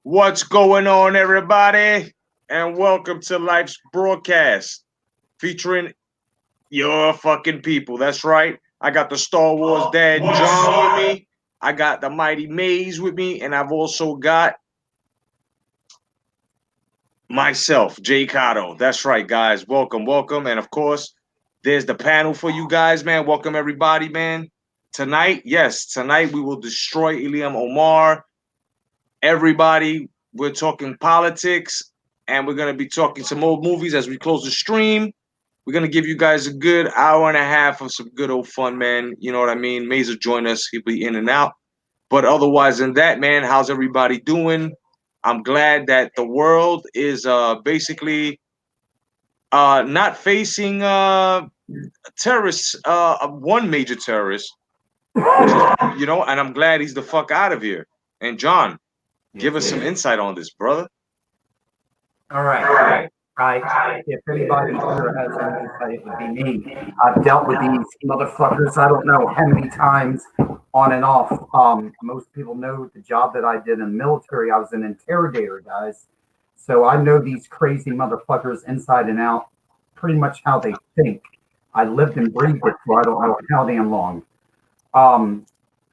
What's going on, everybody? And welcome to Life's broadcast featuring your fucking people. That's right. I got the Star Wars dad John with me. I got the Mighty Maze with me, and I've also got myself, Jay Cotto. That's right, guys. Welcome, welcome. And of course, there's the panel for you guys, man. Welcome, everybody, man. Tonight, yes, tonight we will destroy Iliam Omar. Everybody, we're talking politics, and we're going to be talking some old movies as we close the stream. We're going to give you guys a good hour and a half of some good old fun, man. You know what I mean? Maze will join us. He'll be in and out. But otherwise than that, man, how's everybody doing? I'm glad that the world is basically not facing terrorists, one major terrorist, and I'm glad he's the fuck out of here. And John, give us some insight on this, brother. All right. If anybody here has any insight, it would be me. I've dealt with these motherfuckers, I don't know how many times on and off. Most people know the job that I did in the military. I was an interrogator, guys. So I know these crazy motherfuckers inside and out, pretty much how they think. I lived and breathed it for I don't know how damn long.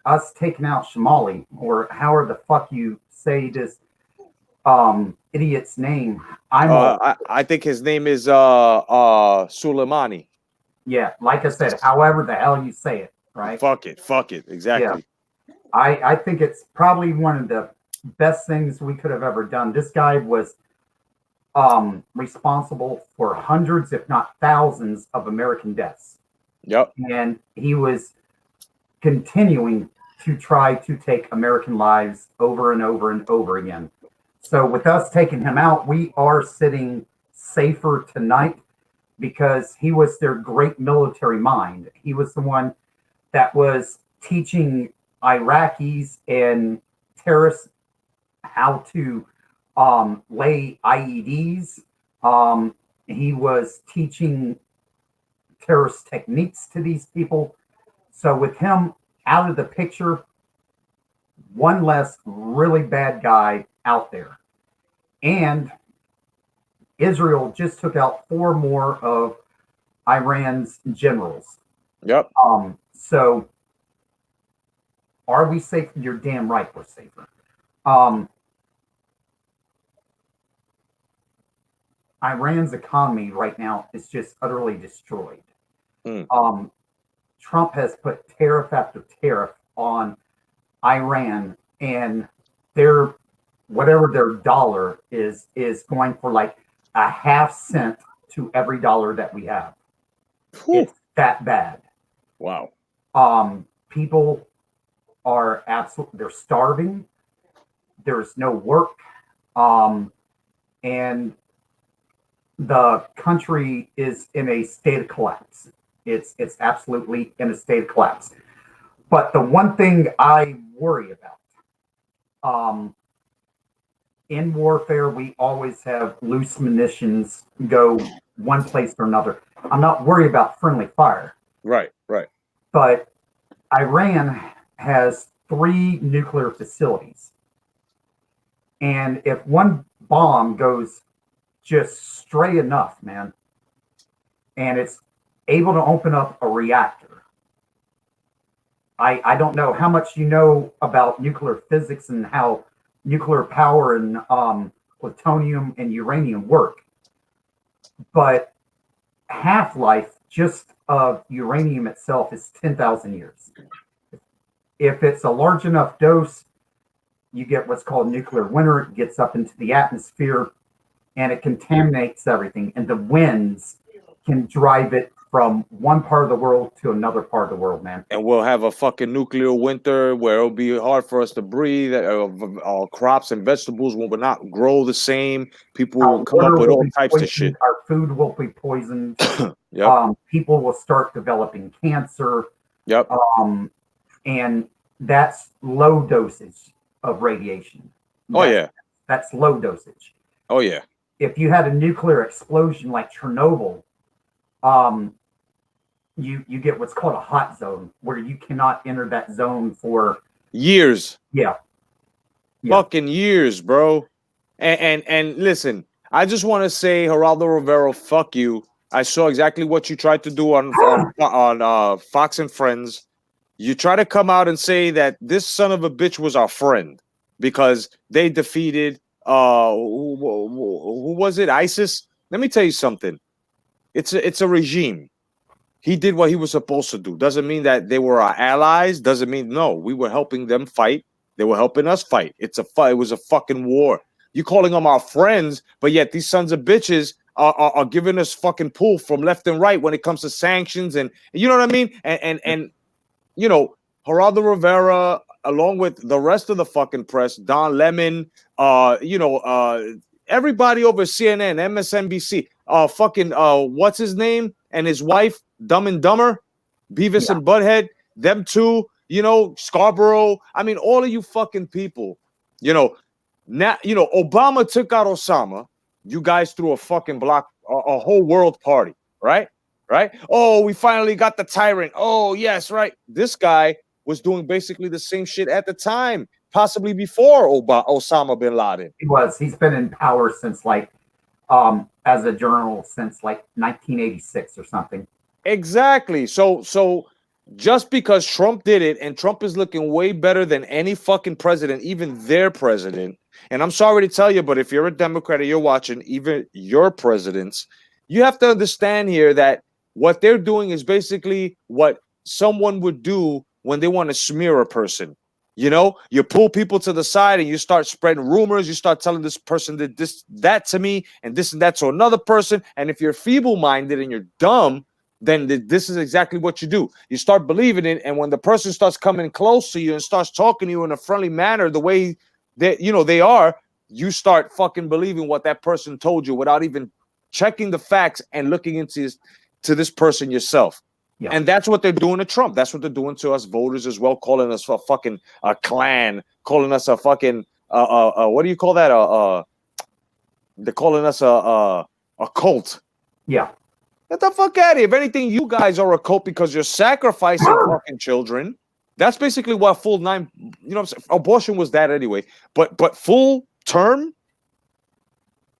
Us taking out Shamali, or however the fuck you say this idiot's name. I think his name is Soleimani. Yeah, like I said, however the hell you say it, right? Fuck it, exactly. Yeah. I think it's probably one of the best things we could have ever done. This guy was responsible for hundreds, if not thousands, of American deaths. Yep. And he was continuing to try to take American lives over and over and over again. So with us taking him out, we are sitting safer tonight because he was their great military mind. He was the one that was teaching Iraqis and terrorists how to lay IEDs. He was teaching terrorist techniques to these people. So with him out of the picture, one less really bad guy out there. And Israel just took out 4 more of Iran's generals. Yep. So are we safe? You're damn right we're safer. Iran's economy right now is just utterly destroyed. Trump has put tariff after tariff on Iran, and whatever their dollar is going for like a half cent to every dollar that we have. Whew. It's that bad. Wow. People are they're starving. There's no work. And the country is in a state of collapse. It's absolutely in a state of collapse. But the one thing I worry about, in warfare, we always have loose munitions go one place or another. I'm not worried about friendly fire. Right. But Iran has 3 nuclear facilities. And if one bomb goes just stray enough, man, and it's able to open up a reactor. I don't know how much you know about nuclear physics and how nuclear power and plutonium and uranium work, but half-life just of uranium itself is 10,000 years. If it's a large enough dose, you get what's called nuclear winter. It gets up into the atmosphere and it contaminates everything, and the winds can drive it from one part of the world to another part of the world, man. And we'll have a fucking nuclear winter where it'll be hard for us to breathe. Our crops and vegetables will not grow the same. People will come up with all types of shit. Our food will be poisoned. Yep. People will start developing cancer. Yep. And that's low dosage of radiation. That's low dosage. Oh, yeah. If you had a nuclear explosion like Chernobyl, you get what's called a hot zone, where you cannot enter that zone for years. Yeah. Yeah. Fucking years, bro. And listen, I just want to say, Geraldo Rivera, fuck you. I saw exactly what you tried to do on Fox and Friends. You try to come out and say that this son of a bitch was our friend because they defeated who was it? ISIS. Let me tell you something. It's a regime. He did what he was supposed to do. Doesn't mean that they were our allies. Doesn't mean no. We were helping them fight. They were helping us fight. It's a fight. It was a fucking war. You calling them our friends, but yet these sons of bitches are giving us fucking pull from left and right when it comes to sanctions and you know what I mean. And you know, Geraldo Rivera, along with the rest of the fucking press, Don Lemon, everybody over CNN, MSNBC, fucking what's his name and his wife, Dumb and Dumber, Beavis and Butthead, them two, you know, Scarborough. I mean, all of you fucking people, you know, now, you know, Obama took out Osama. You guys threw a fucking block, a whole world party, right? Right? Oh, we finally got the tyrant. Oh, yes, right. This guy was doing basically the same shit at the time, possibly before Osama bin Laden. He was. He's been in power since like as a general since like 1986 or something. Exactly. So just because Trump did it and Trump is looking way better than any fucking president, even their president. And I'm sorry to tell you, but if you're a Democrat or you're watching even your presidents, you have to understand here that what they're doing is basically what someone would do when they want to smear a person. You know, you pull people to the side and you start spreading rumors. You start telling this person that that to me, and this and that to another person. And if you're feeble-minded and you're dumb, then this is exactly what you do. You start believing it, and when the person starts coming close to you and starts talking to you in a friendly manner, the way that they are, you start fucking believing what that person told you without even checking the facts and looking into this person yourself. Yeah. And that's what they're doing to Trump. That's what they're doing to us voters as well, calling us a fucking clan, calling us a fucking what do you call that? They're calling us a cult. Yeah. Get the fuck out of here. If anything, you guys are a cult because you're sacrificing fucking children. That's basically what full 9, you know what I'm saying? Abortion was that anyway. But full term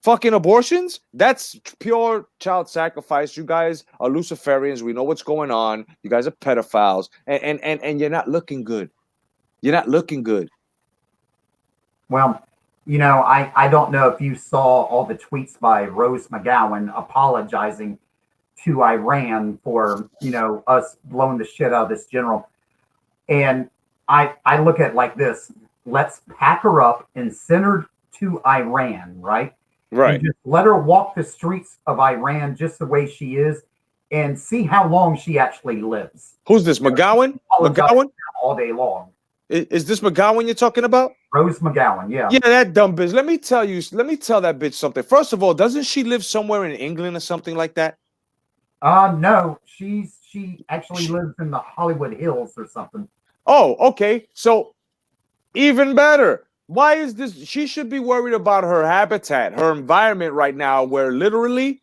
fucking abortions, that's pure child sacrifice. You guys are Luciferians. We know what's going on. You guys are pedophiles. And you're not looking good. You're not looking good. Well, you know, I don't know if you saw all the tweets by Rose McGowan apologizing to Iran for, you know, us blowing the shit out of this general. And I look at it like this. Let's pack her up and send her to Iran, right? Right. And just let her walk the streets of Iran just the way she is and see how long she actually lives. Who's this, McGowan? McGowan? All day long. Is this McGowan you're talking about? Rose McGowan, yeah. Yeah, that dumb bitch. Let me tell that bitch something. First of all, doesn't she live somewhere in England or something like that? No, she actually lives in the Hollywood Hills or something. Oh, okay. So even better. Why is this? She should be worried about her habitat, her environment right now, where literally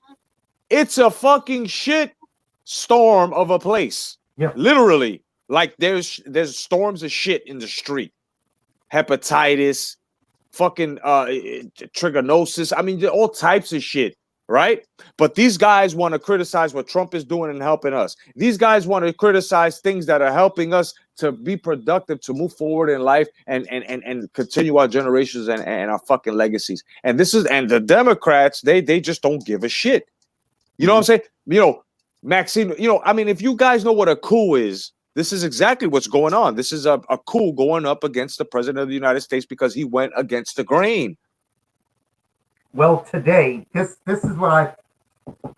it's a fucking shit storm of a place. Yeah. Literally. Like there's storms of shit in the street. Hepatitis, fucking trigonosis. I mean, all types of shit. Right? But these guys want to criticize what Trump is doing and helping us. These guys want to criticize things that are helping us to be productive, to move forward in life and continue our generations and our fucking legacies. And the Democrats, they just don't give a shit. You know what I'm saying? You know, Maxine, you know, I mean, if you guys know what a coup is, this is exactly what's going on. This is a coup going up against the president of the United States because he went against the grain. Well, today, this is what I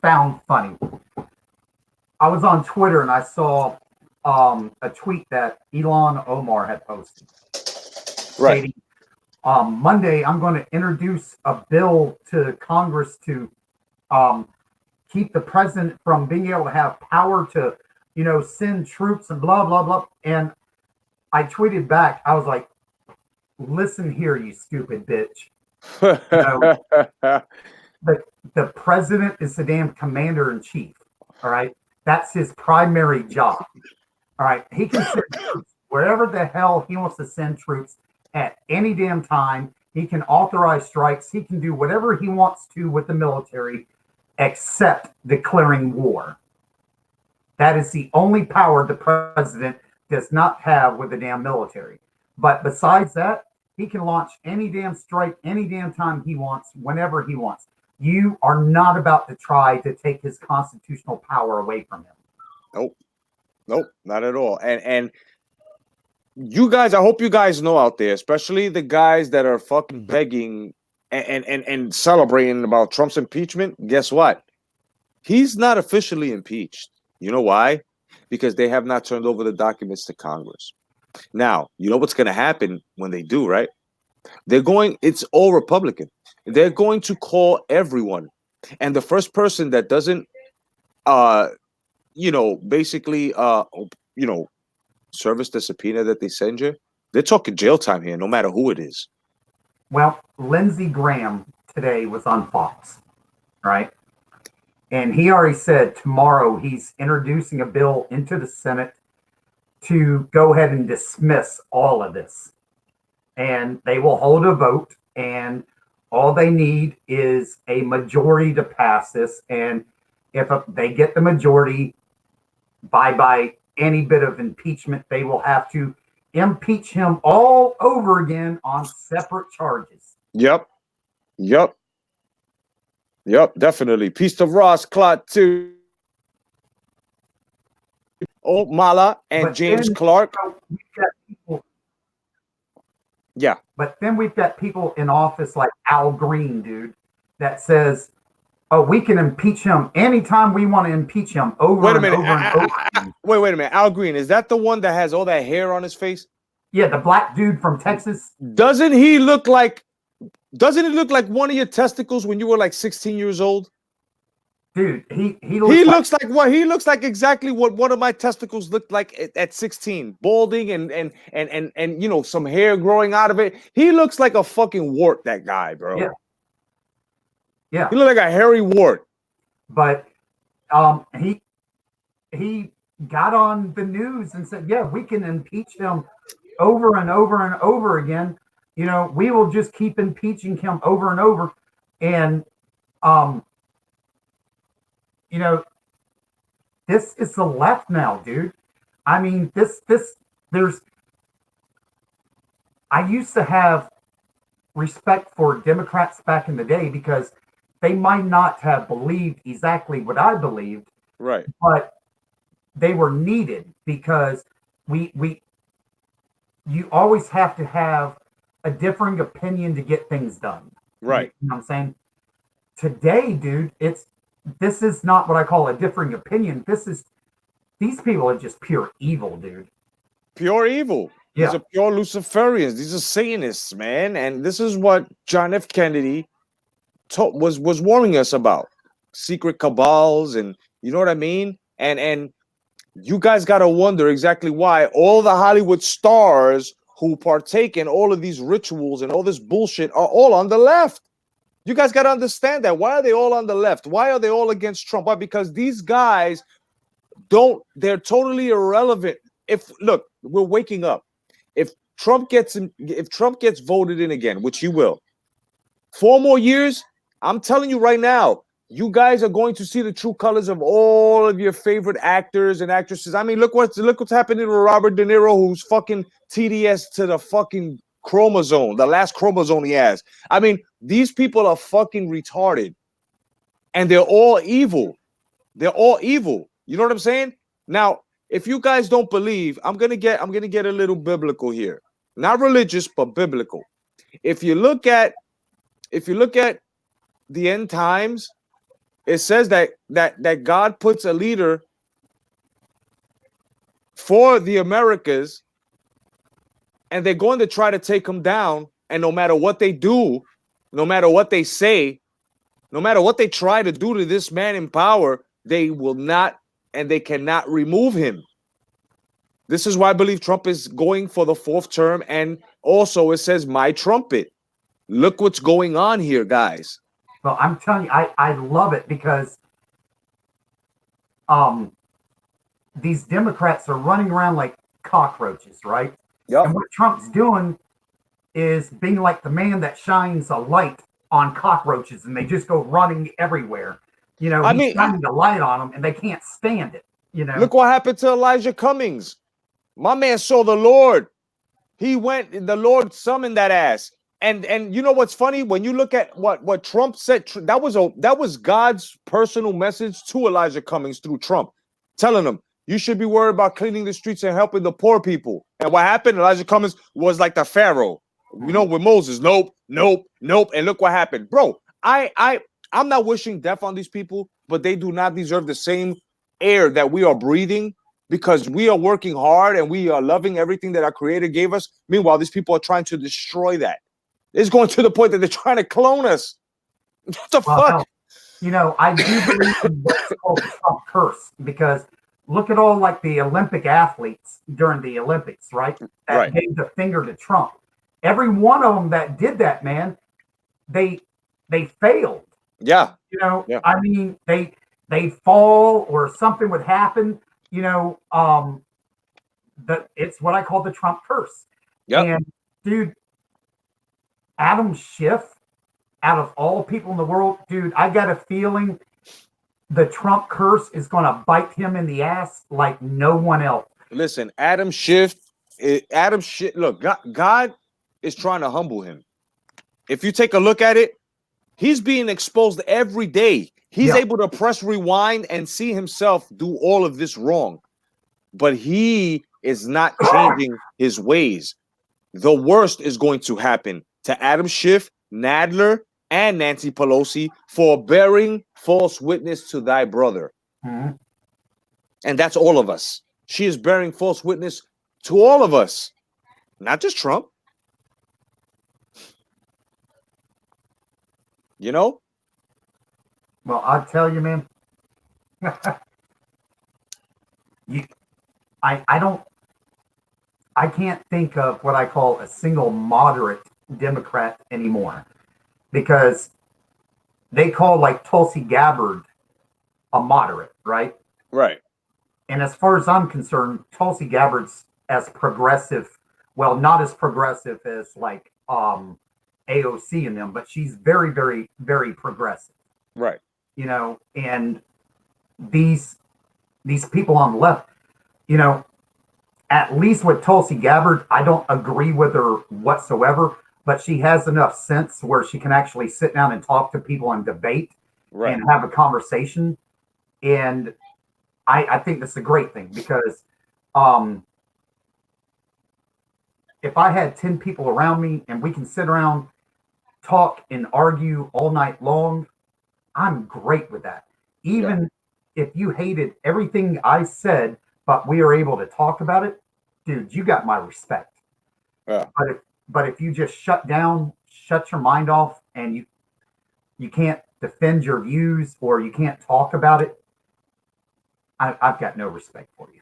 found funny. I was on Twitter and I saw a tweet that Ilhan Omar had posted. Right. Stating, Monday, I'm going to introduce a bill to Congress to keep the president from being able to have power to, you know, send troops and blah, blah, blah. And I tweeted back, I was like, listen here, you stupid bitch. You know, the president is the damn commander in chief. All right. That's his primary job. All right. He can send troops wherever the hell he wants to send troops. at any damn time. He can authorize strikes. He can do whatever he wants to with the military, except declaring war. That is the only power the president does not have with the damn military. But besides that, he can launch any damn strike any damn time he wants, whenever he wants. You are not about to try to take his constitutional power away from him. Nope, not at all. And you guys, I hope you guys know out there, especially the guys that are fucking begging and celebrating about Trump's impeachment. Guess what? He's not officially impeached. You know why? Because they have not turned over the documents to Congress. Now, you know what's going to happen when they do, right? It's all Republican. They're going to call everyone. And the first person that doesn't, basically, service the subpoena that they send you, they're talking jail time here, no matter who it is. Well, Lindsey Graham today was on Fox, right? And he already said tomorrow he's introducing a bill into the Senate to go ahead and dismiss all of this. And they will hold a vote, and all they need is a majority to pass this. And if they get the majority, by any bit of impeachment, they will have to impeach him all over again on separate charges. Yep, definitely. Peace to Ross, Clot too. Oh, Mala and But James then, Clark. we've got people, Yeah. but then we've got people in office like Al Green, dude, that says, "Oh, we can impeach him anytime we want to impeach him." Wait a minute. Wait a minute. Al Green, is that the one that has all that hair on his face? Yeah, the black dude from Texas. Doesn't he look like one of your testicles when you were like 16 years old? Dude, he looks like what? He looks like exactly what one of my testicles looked like at 16, balding and some hair growing out of it. He looks like a fucking wart, that guy, bro. Yeah. He looked like a hairy wart. But he got on the news and said, "Yeah, we can impeach him over and over and over again. We will just keep impeaching him over and over." And this is the left now, dude. I mean, I used to have respect for Democrats back in the day because they might not have believed exactly what I believed, right? But they were needed because you always have to have a differing opinion to get things done, right? You know what I'm saying? Today, dude, this is not what I call a differing opinion. These people are just pure evil, dude. Pure evil. Yeah. These are pure Luciferians. These are Satanists, man. And this is what John F. Kennedy was warning us about. Secret cabals, and you know what I mean? And you guys got to wonder exactly why all the Hollywood stars who partake in all of these rituals and all this bullshit are all on the left. You guys got to understand that. Why are they all on the left? Why are they all against Trump? Why? Because these guys they're totally irrelevant. Look, we're waking up. If Trump gets voted in again, which he will, 4 more years, I'm telling you right now, you guys are going to see the true colors of all of your favorite actors and actresses. I mean, look what's happening with Robert De Niro, who's fucking TDS to the fucking chromosome, the last chromosome he has. I mean, these people are fucking retarded, and they're all evil. They're all evil. You know what I'm saying? Now, if you guys don't believe, I'm gonna get a little biblical here, not religious but biblical. If you look at the end times, it says that God puts a leader for the Americas, and they're going to try to take him down. And no matter what they do, no matter what they say, no matter what they try to do to this man in power, they will not and they cannot remove him. This is why I believe Trump is going for the 4th term. And also it says, "My trumpet." Look what's going on here, guys. Well, I'm telling you, I love it because these Democrats are running around like cockroaches, right? Yep. And what Trump's doing is being like the man that shines a light on cockroaches and they just go running everywhere. You know, he's shining the light on them and they can't stand it. You know, look what happened to Elijah Cummings. My man saw the Lord. He went, the Lord summoned that ass. And you know what's funny? When you look at what Trump said, that was God's personal message to Elijah Cummings through Trump, telling him you should be worried about cleaning the streets and helping the poor people. And what happened? Elijah Cummings was like the Pharaoh, you know, with Moses. Nope, nope, nope. And look what happened, bro. I'm not wishing death on these people, but they do not deserve the same air that we are breathing, because we are working hard and we are loving everything that our Creator gave us. Meanwhile, these people are trying to destroy that. It's going to the point that they're trying to clone us. What the fuck? You know, I do believe in what's called the Trump curse, because look at all like the Olympic athletes during the Olympics, right? That gave the finger to Trump. Every one of them that did that, man, they failed. Yeah. You know, I mean, they fall or something would happen. You know, it's what I call the Trump curse. And dude, Adam Schiff, out of all people in the world, dude, I got a feeling the Trump curse is going to bite him in the ass like no one else. Listen, Adam Schiff, look, God is trying to humble him. If you take a look at it, he's being exposed every day. He's able to press rewind and see himself do all of this wrong. But he is not changing his ways. The worst is going to happen to Adam Schiff, Nadler, and Nancy Pelosi for bearing false witness to thy brother. And that's all of us. She is bearing false witness to all of us, not just Trump. You know? Well, I'll tell you, man. I can't think of what I call a single moderate Democrat anymore, because they call like Tulsi Gabbard a moderate, right? Right. And as far as I'm concerned, Tulsi Gabbard's as progressive, well, not as progressive as like AOC and them, but she's very, very, very progressive. Right. You know, and these people on the left, you know, at least with Tulsi Gabbard, I don't agree with her whatsoever, but she has enough sense where she can actually sit down and talk to people and debate and have a conversation. And I think that's a great thing, because if I had 10 people around me and we can sit around, talk and argue all night long, I'm great with that. Even if you hated everything I said, but we are able to talk about it, dude, you got my respect. But if you just shut your mind off, and you can't defend your views or you can't talk about it, I've got no respect for you.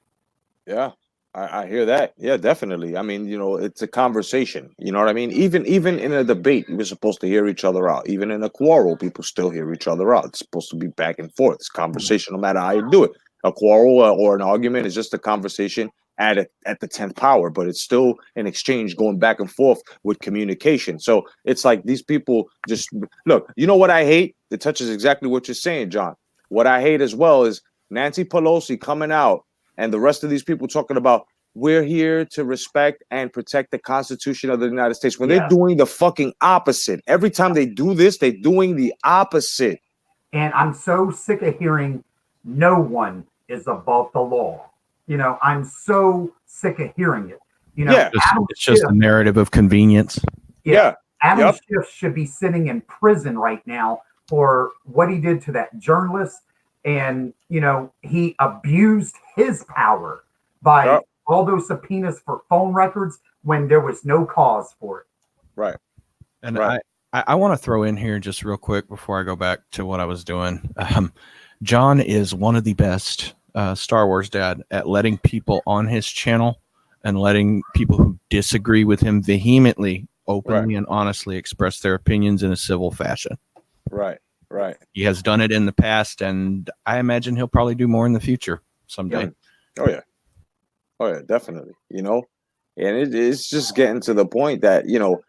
Yeah, I hear that. Yeah, definitely. I mean, you know, it's a conversation. You know what I mean? Even in a debate, we're supposed to hear each other out. Even in a quarrel, people still hear each other out. It's supposed to be back and forth. It's conversation, no matter how you do it. A quarrel or an argument is just a conversation at the 10th power, but it's still an exchange going back and forth with communication. So it's like these people just look. You know what I hate? It touches exactly what you're saying, John. What I hate as well is Nancy Pelosi coming out and the rest of these people talking about we're here to respect and protect the Constitution of the United States, when they're doing the fucking opposite. Every time they do this, they're doing the opposite. And I'm so sick of hearing no one is above the law. You know, I'm so sick of hearing it. You know, it's just a narrative of convenience. Adam Schiff should be sitting in prison right now for what he did to that journalist. And, you know, he abused his power by all those subpoenas for phone records when there was no cause for it. Right. And I want to throw in here just real quick before I go back to what I was doing. John is one of the best Star Wars dad at letting people on his channel and letting people who disagree with him vehemently, openly, and honestly express their opinions in a civil fashion. Right. He has done it in the past, and I imagine he'll probably do more in the future someday. Oh yeah, definitely. You know, and it's just getting to the point that, you know,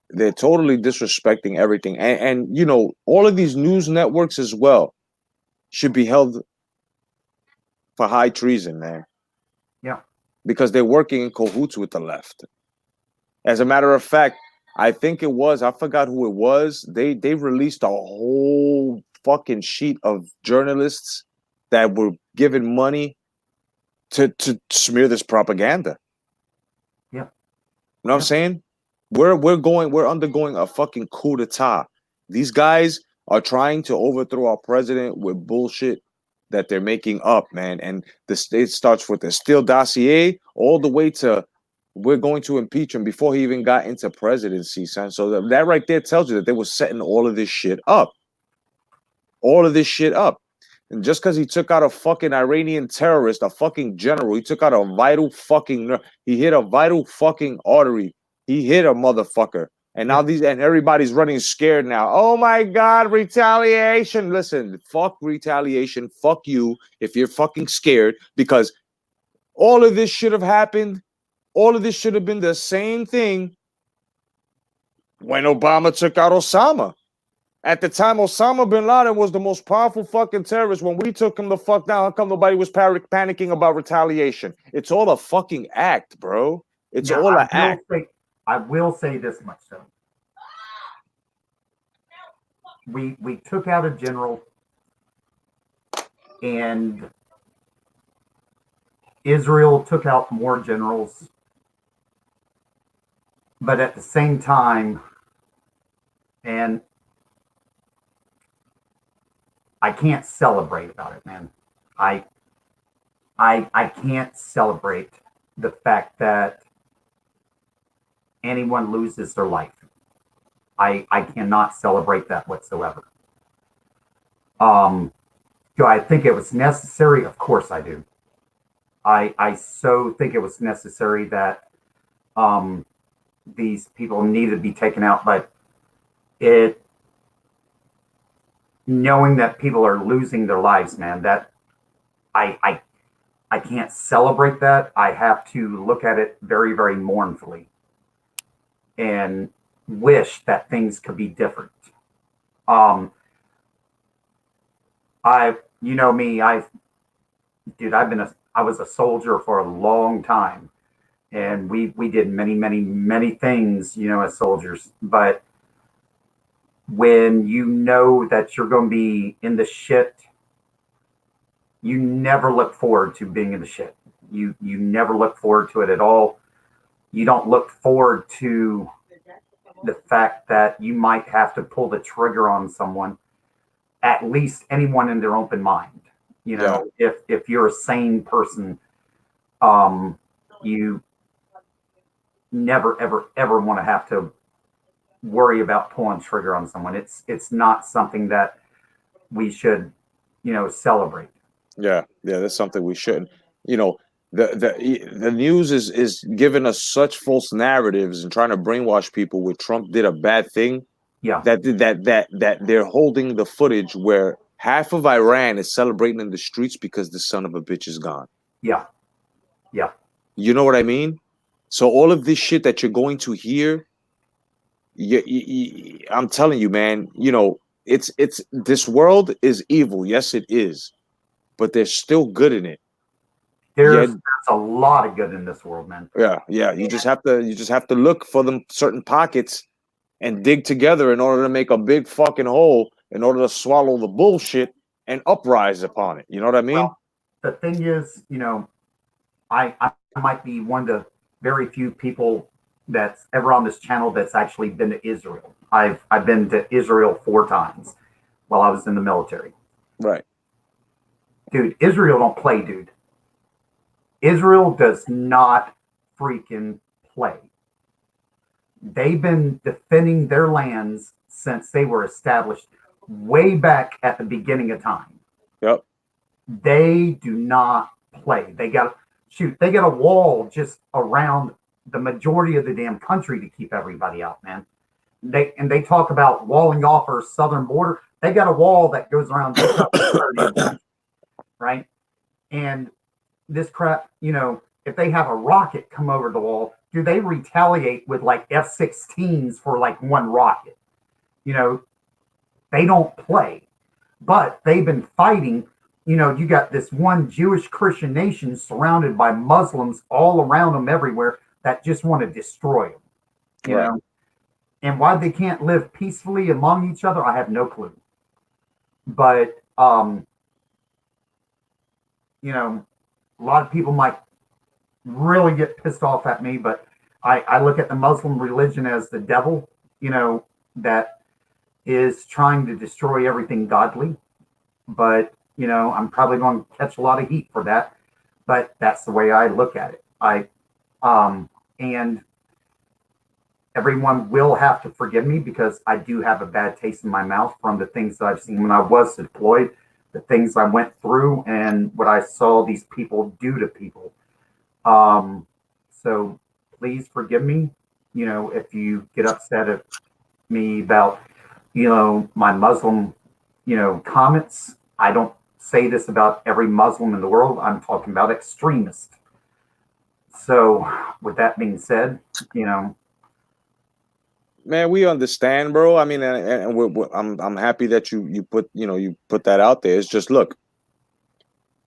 They're totally disrespecting everything. And you know, all of these news networks as well should be held for high treason, man. Yeah. Because they're working in cahoots with the left. As a matter of fact, I think it was, I forgot who it was. They released a whole fucking sheet of journalists that were given money to smear this propaganda. Yeah. You know what I'm saying? We're undergoing a fucking coup d'etat. These guys are trying to overthrow our president with bullshit that they're making up, man. And the state starts with the Steele dossier all the way to we're going to impeach him before he even got into presidency, son. So that right there tells you that they were setting all of this shit up. All of this shit up. And just because he took out a fucking Iranian terrorist, a fucking general, he took out a vital fucking, he hit a vital fucking artery. He hit a motherfucker. And now everybody's running scared now. Oh my God, retaliation. Listen, fuck retaliation. Fuck you if you're fucking scared, because all of this should have happened. All of this should have been the same thing when Obama took out Osama. At the time, Osama bin Laden was the most powerful fucking terrorist. When we took him the fuck down, how come nobody was panicking about retaliation? It's all a fucking act, bro. It's all an act. I will say this much, though. We took out a general, and Israel took out more generals. But at the same time, and I can't celebrate about it, man. I can't celebrate the fact that anyone loses their life. I cannot celebrate that whatsoever. Do I think it was necessary? Of course I do. I so think it was necessary that these people needed to be taken out, but knowing that people are losing their lives, man, that I can't celebrate that. I have to look at it very, very mournfully and wish that things could be different. You know me, I was a soldier for a long time, and we did many things, you know, as soldiers. But when you know that you're going to be in the shit, you never look forward to being in the shit. You never look forward to it at all. You don't look forward to the fact that you might have to pull the trigger on someone, at least anyone in their open mind. You know, if you're a sane person, you never ever want to have to worry about pulling trigger on someone. It's not something that we should, you know, celebrate. Yeah, that's something we shouldn't. You know, the news is giving us such false narratives and trying to brainwash people where Trump did a bad thing. Yeah. That they're holding the footage where half of Iran is celebrating in the streets because the son of a bitch is gone. Yeah. Yeah. You know what I mean? So all of this shit that you're going to hear, I'm telling you, man, you know, it's this world is evil. Yes, it is. But there's still good in it. There's a lot of good in this world, man. Yeah. You just have to look for them certain pockets and dig together in order to make a big fucking hole, in order to swallow the bullshit and uprise upon it. You know what I mean? Well, the thing is, you know, I might be one of the very few people that's ever on this channel that's actually been to Israel. I've been to Israel 4 times while I was in the military. Right. Dude, Israel don't play, dude. Israel does not freaking play. They've been defending their lands since they were established way back at the beginning of time. Yep. They do not play. They got a wall just around the majority of the damn country to keep everybody out, man. They talk about walling off our southern border. They got a wall that goes around just up the country, right? And this crap, you know, if they have a rocket come over the wall, do they retaliate with like F-16s for like one rocket? You know, they don't play, but they've been fighting. You know, you got this one Jewish Christian nation surrounded by Muslims all around them everywhere that just want to destroy them. You know, and why they can't live peacefully among each other, I have no clue. But you know, a lot of people might really get pissed off at me, but I look at the Muslim religion as the devil, you know, that is trying to destroy everything godly. But, you know, I'm probably going to catch a lot of heat for that, but that's the way I look at it. And everyone will have to forgive me because I do have a bad taste in my mouth from the things that I've seen when I was deployed, the things I went through, and what I saw these people do to people. So please forgive me, you know, if you get upset at me about, you know, my Muslim, you know, comments. I don't say this about every Muslim in the world. I'm talking about extremists. So with that being said, you know, man, we understand, bro. I mean, I'm happy that you put that out there. It's just, look,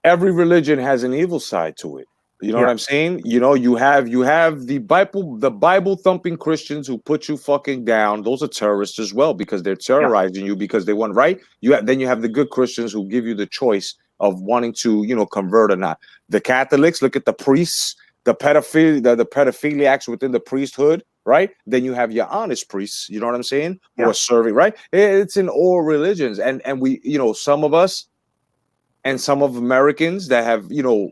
every religion has an evil side to it. You know what I'm saying? You know, you have the Bible thumping Christians who put you fucking down. Those are terrorists as well because they're terrorizing you because they want right. Then you have the good Christians who give you the choice of wanting to, you know, convert or not. The Catholics, look at the priests, the pedophiliacs within the priesthood, right? Then you have your honest priests, you know what I'm saying? Who are serving, right? It's in all religions. And we, you know, some of us and some of Americans that have, you know,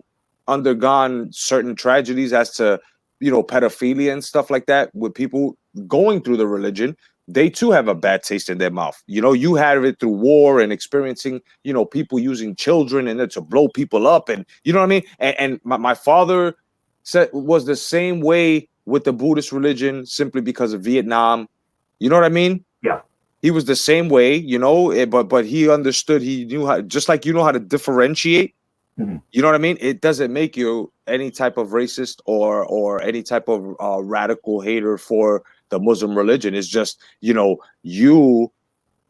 undergone certain tragedies as to, you know, pedophilia and stuff like that with people going through the religion, they too have a bad taste in their mouth. You know, you have it through war and experiencing, you know, people using children and to blow people up, and you know what I mean. And my father said was the same way with the Buddhist religion simply because of Vietnam. You know what I mean? Yeah. He was the same way, you know, but he understood. He knew how, just like you know how to differentiate. Mm-hmm. You know what I mean? It doesn't make you any type of racist or any type of radical hater for the Muslim religion. It's just, you know, you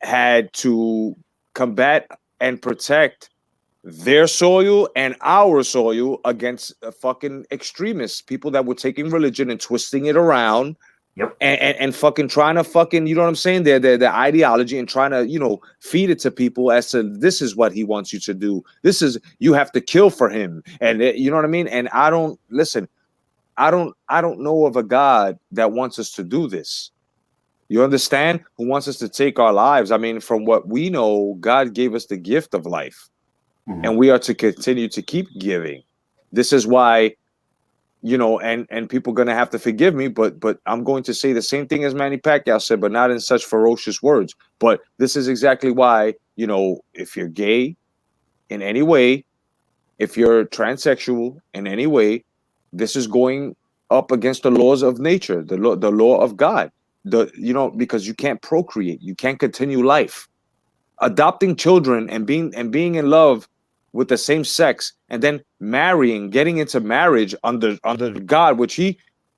had to combat and protect their soil and our soil against fucking extremists, people that were taking religion and twisting it around. And fucking trying to fucking, you know what I'm saying? Their ideology and trying to, you know, feed it to people as to this is what he wants you to do. This is, you have to kill for him. And you know what I mean? And I don't know of a God that wants us to do this. You understand? Who wants us to take our lives? I mean, from what we know, God gave us the gift of life. And we are to continue to keep giving. This is why, you know, and people are going to have to forgive me, but I'm going to say the same thing as Manny Pacquiao said, but not in such ferocious words. But this is exactly why, you know, if you're gay in any way, if you're transsexual in any way, this is going up against the laws of nature, the law of God. You know, because you can't procreate, you can't continue life. Adopting children and being in love with the same sex and then marrying, getting into marriage under God, which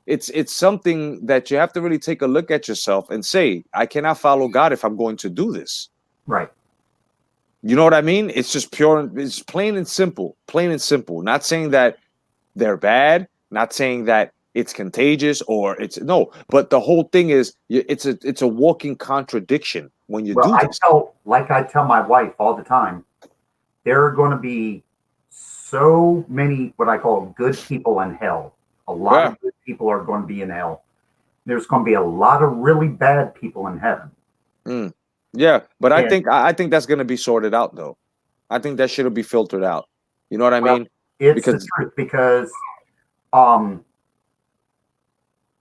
it's something that you have to really take a look at yourself and say, I cannot follow God if I'm going to do this. Right. You know what I mean? It's just pure, it's plain and simple, Not saying that they're bad, not saying that it's contagious or it's no, but the whole thing is it's a walking contradiction when you do this. I tell my wife all the time, there are going to be so many what I call good people in hell. A lot of good people are going to be in hell. There's going to be a lot of really bad people in heaven. Yeah, but I think that's going to be sorted out, though. I think that shit will be filtered out. You know what I mean? It's the truth because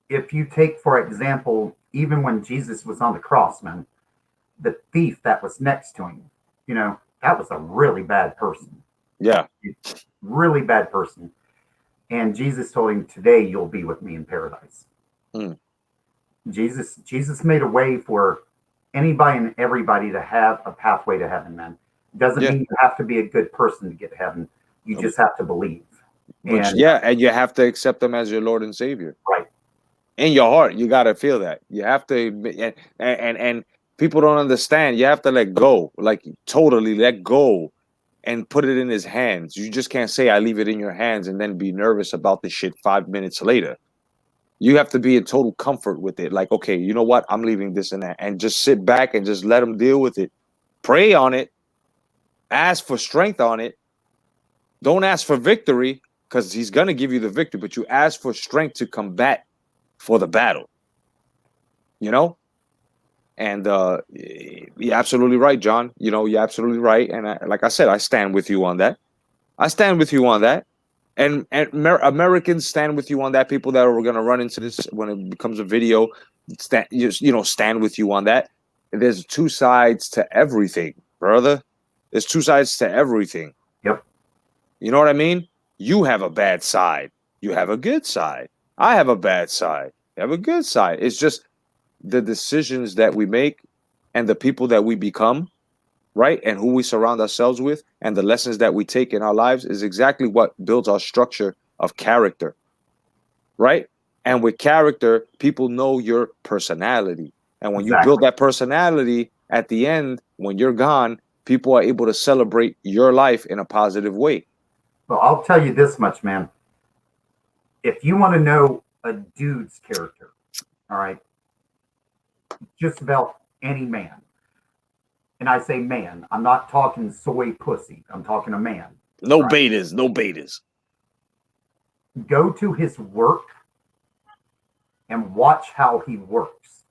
if you take, for example, even when Jesus was on the cross, man, the thief that was next to him, you know, that was a really bad person. Yeah. Really bad person. And Jesus told him, today you'll be with me in paradise. Jesus made a way for anybody and everybody to have a pathway to heaven, man. It doesn't mean you have to be a good person to get to heaven. You just have to believe. And you have to accept them as your Lord and Savior. Right. In your heart, you gotta feel that. You have to admit, and people don't understand. You have to let go, like totally let go, and put it in his hands. You just can't say I leave it in your hands and then be nervous about the shit 5 minutes later. You have to be in total comfort with it. Like, okay, you know what? I'm leaving this in that, and just sit back and just let him deal with it. Pray on it. Ask for strength on it. Don't ask for victory because he's gonna give you the victory, but you ask for strength to combat for the battle. You know, and you're absolutely right, John. You know, you're absolutely right. And like I said, I stand with you on that. I stand with you on that. And Americans stand with you on that. People that are going to run into this when it becomes a video, stand with you on that. There's two sides to everything, brother. There's two sides to everything. Yep. You know what I mean? You have a bad side. You have a good side. I have a bad side. You have a good side. It's just the decisions that we make and the people that we become, right? And who we surround ourselves with and the lessons that we take in our lives is exactly what builds our structure of character, right? And with character, people know your personality. And when you build that personality at the end, when you're gone, people are able to celebrate your life in a positive way. Well, I'll tell you this much, man. If you want to know a dude's character, all right, just about any man, and I say man, I'm not talking soy pussy. I'm talking a man. No betas, no betas. Go to his work and watch how he works.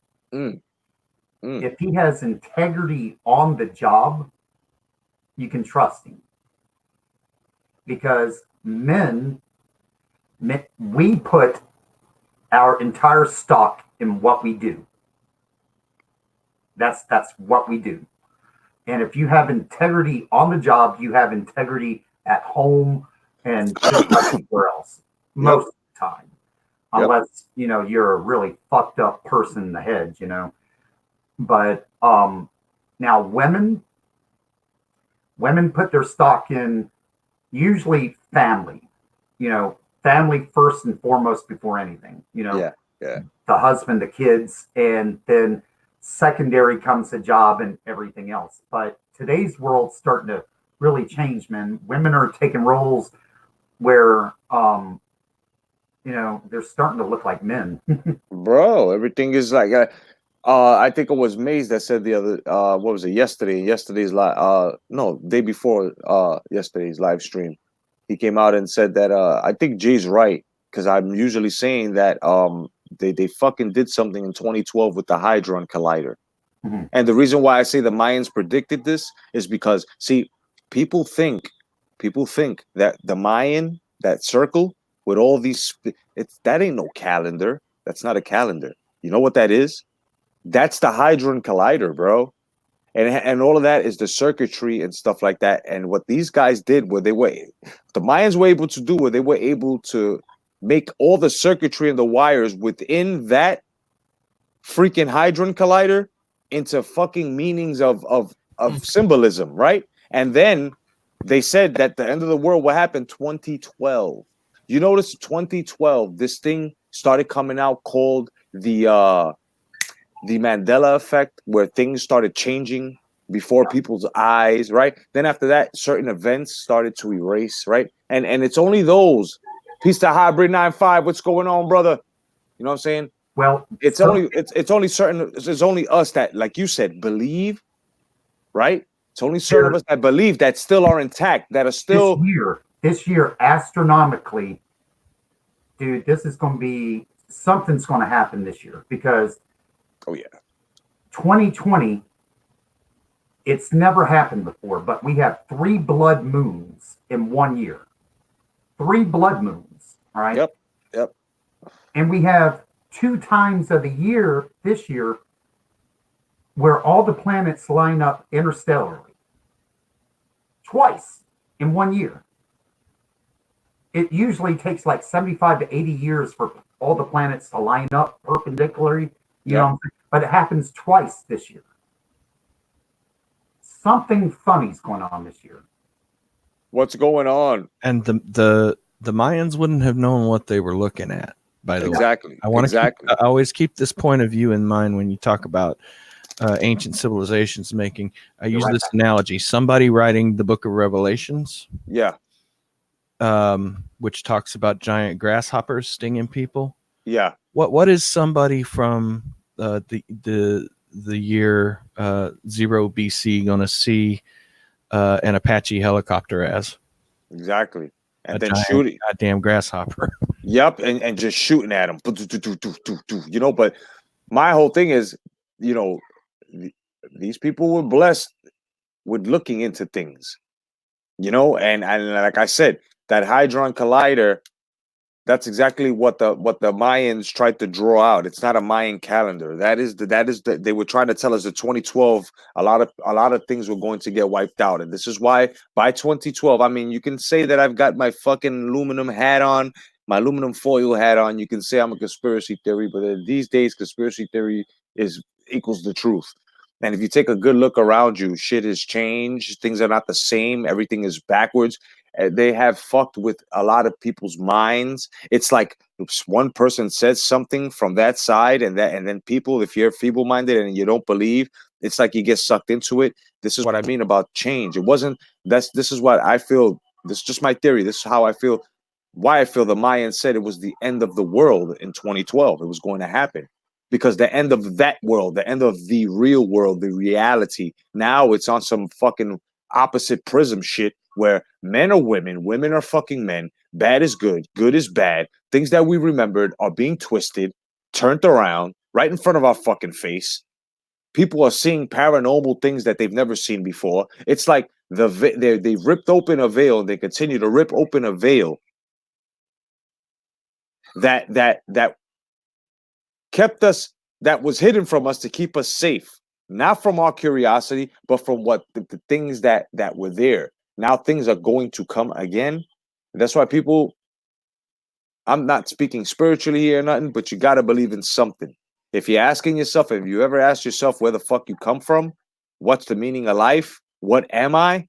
If he has integrity on the job, you can trust him. Because men, we put our entire stock in what we do. That's what we do. And if you have integrity on the job, you have integrity at home and just like anywhere else. Most of the time. Unless, you're a really fucked up person in the head, But now women put their stock in usually family, family first and foremost before anything, the husband, the kids, and then secondary comes the job and everything else. But today's world's starting to really change, man. Women are taking roles where they're starting to look like men. Bro, everything is like I think it was Maze that said the other what was it, yesterday's live day before yesterday's live stream. He came out and said that I think Jay's right, because I'm usually saying that they fucking did something in 2012 with the Hadron Collider. Mm-hmm. And the reason why I say the Mayans predicted this is because, see, people think that the Mayan, that circle with all these, that ain't no calendar. That's not a calendar. You know what that is? That's the Hadron Collider, bro. And all of that is the circuitry and stuff like that. And what these guys did, the Mayans were able to do, where they were able to make all the circuitry and the wires within that freaking Hadron Collider into fucking meanings of symbolism, right? And then they said that the end of the world will happen 2012. You notice 2012, this thing started coming out called the Mandela effect, where things started changing before people's eyes, right? Then after that, certain events started to erase, right? And it's only those. Peace to Hybrid 95. What's going on, brother? You know what I'm saying? Well, it's only certain. It's only us that, like you said, believe, right? It's only certain of us that believe that still are intact, that are still this year astronomically, dude. This is going to be something's going to happen this year because 2020, it's never happened before, but we have 3 blood moons in 1 year. 3 blood moons, all right? Yep. And we have 2 times of the year this year where all the planets line up interstellarly. Twice in 1 year. It usually takes like 75 to 80 years for all the planets to line up perpendicularly, you know what I'm saying? But it happens twice this year. Something funny's going on this year. What's going on? And the Mayans wouldn't have known what they were looking at. by the way. Exactly. I want to exactly. I always keep this point of view in mind when you talk about ancient civilizations making. I use this analogy: somebody writing the Book of Revelations, Yeah. which talks about giant grasshoppers stinging people. Yeah. What is somebody from the year 0 BC going to see an Apache helicopter as? Exactly. And A then giant shooting. goddamn grasshopper. Yep. And just shooting at them. You know, but my whole thing is, you know, these people were blessed with looking into things, you know, and like I said, that Hadron Collider, that's exactly what the Mayans tried to draw out. It's not a Mayan calendar. That is the they were trying to tell us that 2012 a lot of things were going to get wiped out, and this is why by 2012, I mean, you can say that I've got my fucking aluminum hat on, my aluminum foil hat on. You can say I'm a conspiracy theory, but these days conspiracy theory is equals the truth. And if you take a good look around you, shit has changed. Things are not the same. Everything is backwards. They have fucked with a lot of people's minds. It's like one person says something from that side, and then people, if you're feeble-minded and you don't believe, it's like you get sucked into it. This is what I mean about change. It wasn't this is what I feel. This is just my theory. This is how I feel. Why I feel the Mayans said it was the end of the world in 2012. It was going to happen because the end of that world, the end of the real world, the reality. Now it's on some fucking opposite prism shit where men are women, women are fucking men, bad is good is bad. Things that we remembered are being twisted, turned around right in front of our fucking face. People are seeing paranormal things that they've never seen before. It's like they ripped open a veil and they continue to rip open a veil that kept us, that was hidden from us to keep us safe, not from our curiosity, but from what the things that were there. Now things are going to come again. That's why people, I'm not speaking spiritually here or nothing, but you got to believe in something. If you're asking yourself, if you ever ask yourself where the fuck you come from, what's the meaning of life, what am I,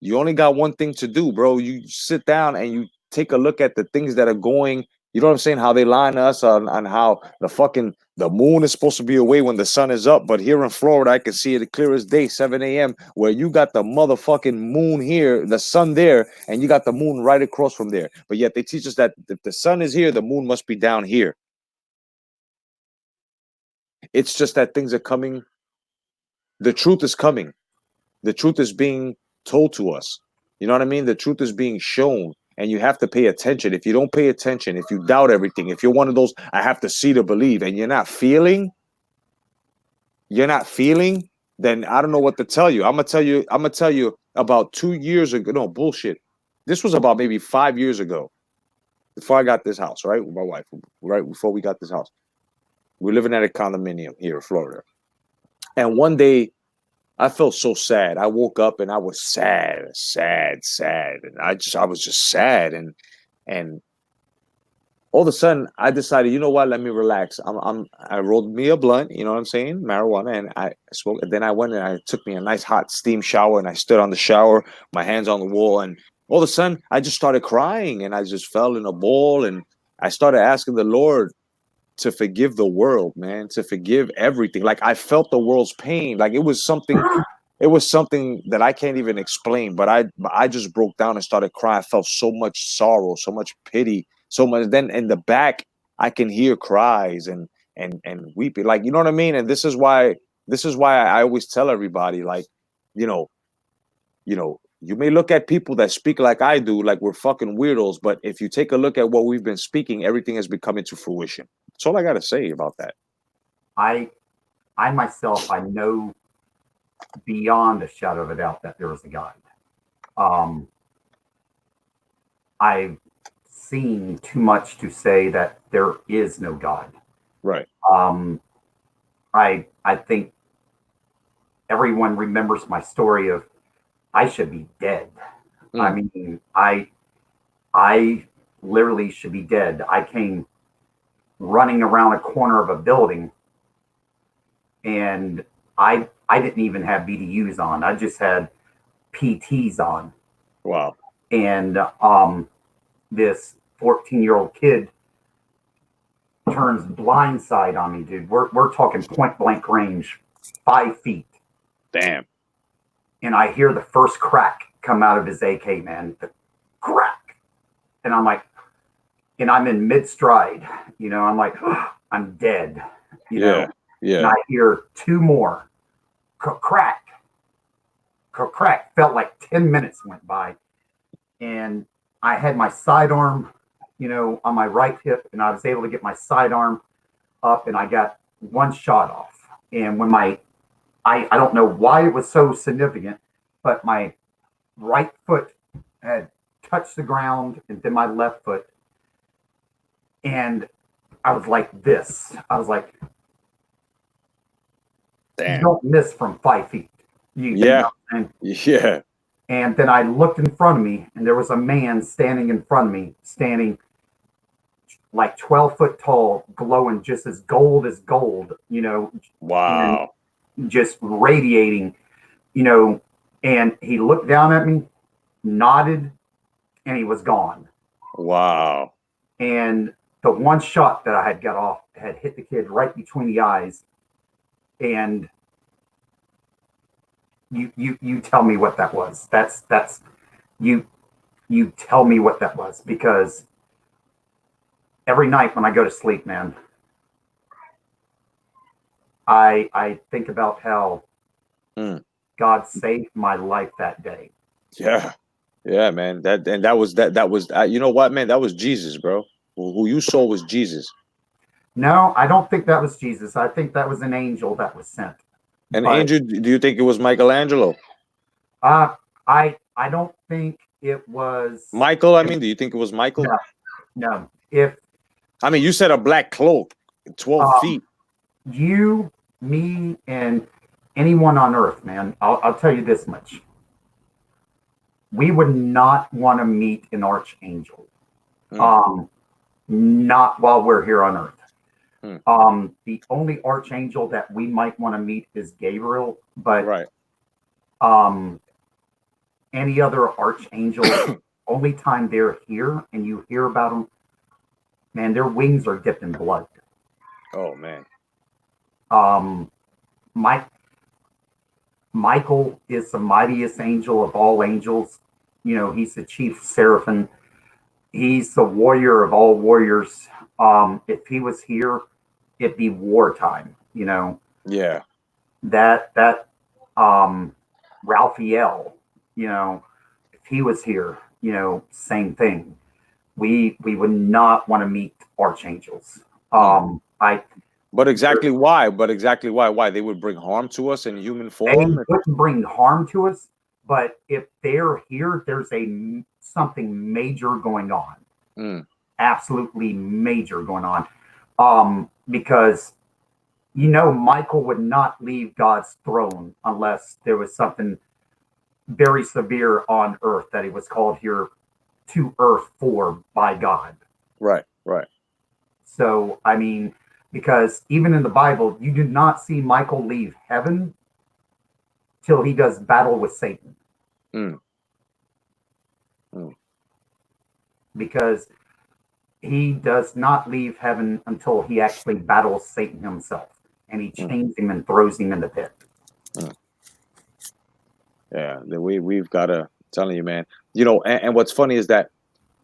you only got one thing to do, bro. You sit down and you take a look at the things that are going, you know what I'm saying? How they line us on how the moon is supposed to be away when the sun is up. But here in Florida, I can see it clear as day, 7 a.m., where you got the motherfucking moon here, the sun there, and you got the moon right across from there. But yet they teach us that if the sun is here, the moon must be down here. It's just that things are coming. The truth is coming. The truth is being told to us. You know what I mean? The truth is being shown, and you have to pay attention. If you don't pay attention, if you doubt everything, if you're one of those, I have to see to believe, and you're not feeling, then I don't know what to tell you. I'm gonna tell you about 2 years ago. No, bullshit. This was about maybe 5 years ago, before I got this house, right? With my wife, right before we got this house. We're living at a condominium here in Florida. And one day I felt so sad. I woke up and I was sad. And I was just sad. And all of a sudden I decided, you know what, let me relax. I rolled me a blunt, you know what I'm saying? Marijuana, and I smoked. And then I went and I took me a nice hot steam shower, and I stood on the shower, my hands on the wall, and all of a sudden I just started crying, and I just fell in a ball, and I started asking the Lord to forgive the world, man, to forgive everything. Like I felt the world's pain. Like it was something that I can't even explain, but I just broke down and started crying. I felt so much sorrow, so much pity, so much. Then in the back, I can hear cries and weeping. Like, you know what I mean? And this is why I always tell everybody, like, you know, you may look at people that speak like I do, like we're fucking weirdos, but if you take a look at what we've been speaking, everything has been coming to fruition. That's all I gotta say about that. I myself, I know beyond a shadow of a doubt that there is a God. I've seen too much to say that there is no God. Right. I think everyone remembers my story of I should be dead. I mean, I literally should be dead. I came running around a corner of a building, and I didn't even have BDUs on. I just had PTs on. Wow. And this 14-year-old kid turns blindside on me, dude. We're talking point blank range, 5 feet. Damn. And I hear the first crack come out of his AK, man. The crack. And I'm like, and I'm in mid stride, you know, I'm like, oh, I'm dead, you know. Yeah. And I hear 2 more. Crack. Crack. Felt like 10 minutes went by. And I had my sidearm, you know, on my right hip, and I was able to get my sidearm up, and I got 1 shot off. And when I don't know why it was so significant, but my right foot had touched the ground, and then my left foot, and I was like this. I was like, damn. You don't miss from 5 feet. Yeah. And then I looked in front of me, and there was a man standing in front of me, standing like 12 foot tall, glowing just as gold, you know. Wow. Just radiating, you know. And he looked down at me, nodded, and he was gone. Wow. And the 1 shot that I had got off had hit the kid right between the eyes. And you tell me what that was. That's you tell me what that was, because every night when I go to sleep, man, I think about how God saved my life that day. Yeah, man. That was you know what, man? That was Jesus, bro. Who you saw was Jesus. No, I don't think that was Jesus. I think that was an angel that was sent. An angel? Do you think it was Michelangelo? I don't think it was Michael. I mean, do you think it was Michael? No. I mean, you said a black cloak, 12 feet. You, me, and anyone on Earth, man. I'll tell you this much: we would not want to meet an archangel. Not while we're here on Earth. The only archangel that we might want to meet is Gabriel, but any other archangel, only time they're here and you hear about them, man, their wings are dipped in blood. Oh man. Michael is the mightiest angel of all angels. You know, he's the chief seraphim. He's the warrior of all warriors. If he was here, it'd be wartime, you know. Yeah. That Raphael, you know, if he was here, you know, same thing. We would not want to meet archangels. But exactly why? Why? They would bring harm to us in human form? They wouldn't bring harm to us, but if they're here, there's something major going on. Absolutely major going on. Because, you know, Michael would not leave God's throne unless there was something very severe on earth that he was called here to earth for by God. Right. So, I mean, because even in the Bible, you do not see Michael leave heaven till he does battle with Satan. Because he does not leave heaven until he actually battles Satan himself, and he chains him and throws him in the pit. Yeah, we've got to, telling you, man. You know, and what's funny is that